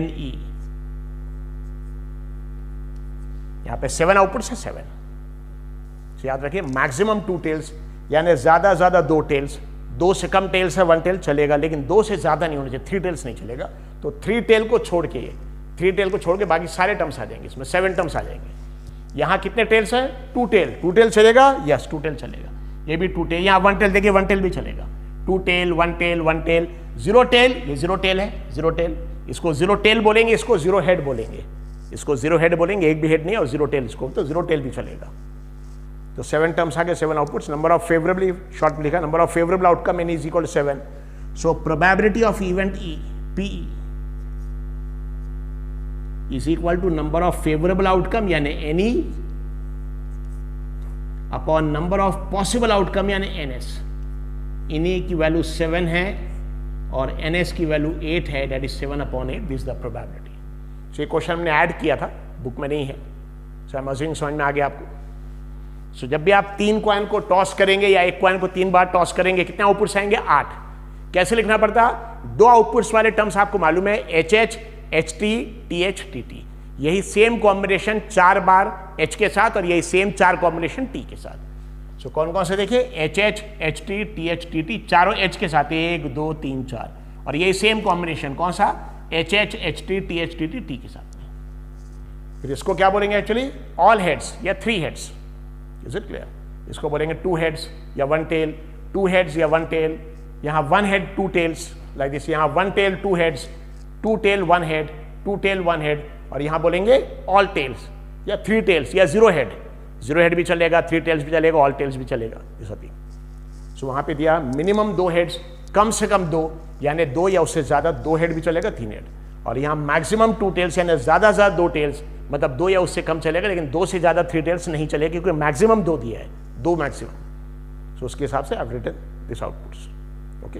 NE। यहां पे 7 आउटपुट्स है, 7। तो याद रखिए मैक्सिमम 2 टेल्स यानी ज्यादा ज्यादा 2 टेल्स, 2 से कम टेल्स है 1 टेल चलेगा, लेकिन 2 से ज्यादा नहीं होना चाहिए, 3 टेल्स नहीं चलेगा। तो 3 टेल को छोड़ के, 3 टेल को छोड़ के बाकी सारे टर्म्स आ जाएंगे, इसमें 7 टर्म्स आ जाएंगे। यहां कितने टेल्स है? 2 टेल। 2 टेल चलेगा? यस 2 टेल चलेगा। ये भी 2 टेल, यहां 1 टेल देखिए, 1 टेल भी चलेगा। 2 टेल, 1 टेल, 1 टेल, 0 टेल, ये 0 टेल है, 0 टेल, इसको 0 टेल बोलेंगे, इसको 0 हेड बोलेंगे, इसको 0 हेड बोलेंगे, एक भी हेड नहीं, और 0 टेल इसको, तो 0 टेल भी चलेगा। तो 7 टर्म्स आ गए, 7 outputs. Number of favourably, short में लिखा, number of favourable outcome N is equal to 7। So probability of event E, PE, is equal to number of favourable outcome यानी NE upon number of possible outcome यानी NS। NE की value 7 है और NS की value 8 है, that is 7 upon 8, this the probability. So ये question हमने add किया था, बुक में नहीं है। सो आई एम अज्यूमिंग समझ में आ गया आपको। सो जब भी आप 3 कॉइन को टॉस करेंगे या एक कॉइन को 3 बार टॉस करेंगे, कितने आउटपुट्स आएंगे? 8। कैसे लिखना पड़ता? 2 आउटपुट्स वाले टर्म्स आपको मालूम है, HH, HT, TH, TT। यही सेम कॉम्बिनेशन 4 बार H के साथ और यही सेम 4 कॉम्बिनेशन T के साथ। सो कौन कौन से देखिए? HH, HT, TH, TT, चारों H के साथ, 1 2 3 4, और यही सेम कॉम्बिनेशन कौन सा? HH, HT, TH, TT, T के साथ में। फिर इसको क्या बोलेंगे एक्चुअली? ऑल हेड्स या 3 हेड्स। Is it clear? इसको बोलेंगे 2 हेड्स या 1 टेल, 2 हेड्स या 1 टेल, यहाँ 1 हेड 2 टेल्स लाइक दिस, यहाँ 1 tail 2 heads, 2 tail 1 head, 2 tail 1 head, और यहाँ बोलेंगे ऑल टेल्स या 3 टेल्स या 0 हेड। 0 हेड भी चलेगा, 3 टेल्स भी चलेगा, ऑल टेल्स भी चलेगा, ये सब। सो वहाँ पे दिया मिनिमम 2 हेड्स, कम से कम 2 यानी 2 या उससे ज़्यादा 2 हेड भी चलेगा, 3 हेड, और यहाँ मैक्सिमम 2 टेल्स यानी ज़्यादा ज़्यादा 2 टेल्स मतलब 2 या उससे कम चलेगा, लेकिन 2 से ज़्यादा 3 टेल्स नहीं चलेगा, क्योंकि मैक्सिमम 2 दिया है, 2 मैक्सिमम। सो उसके हिसाब से I have written this outputs. Okay.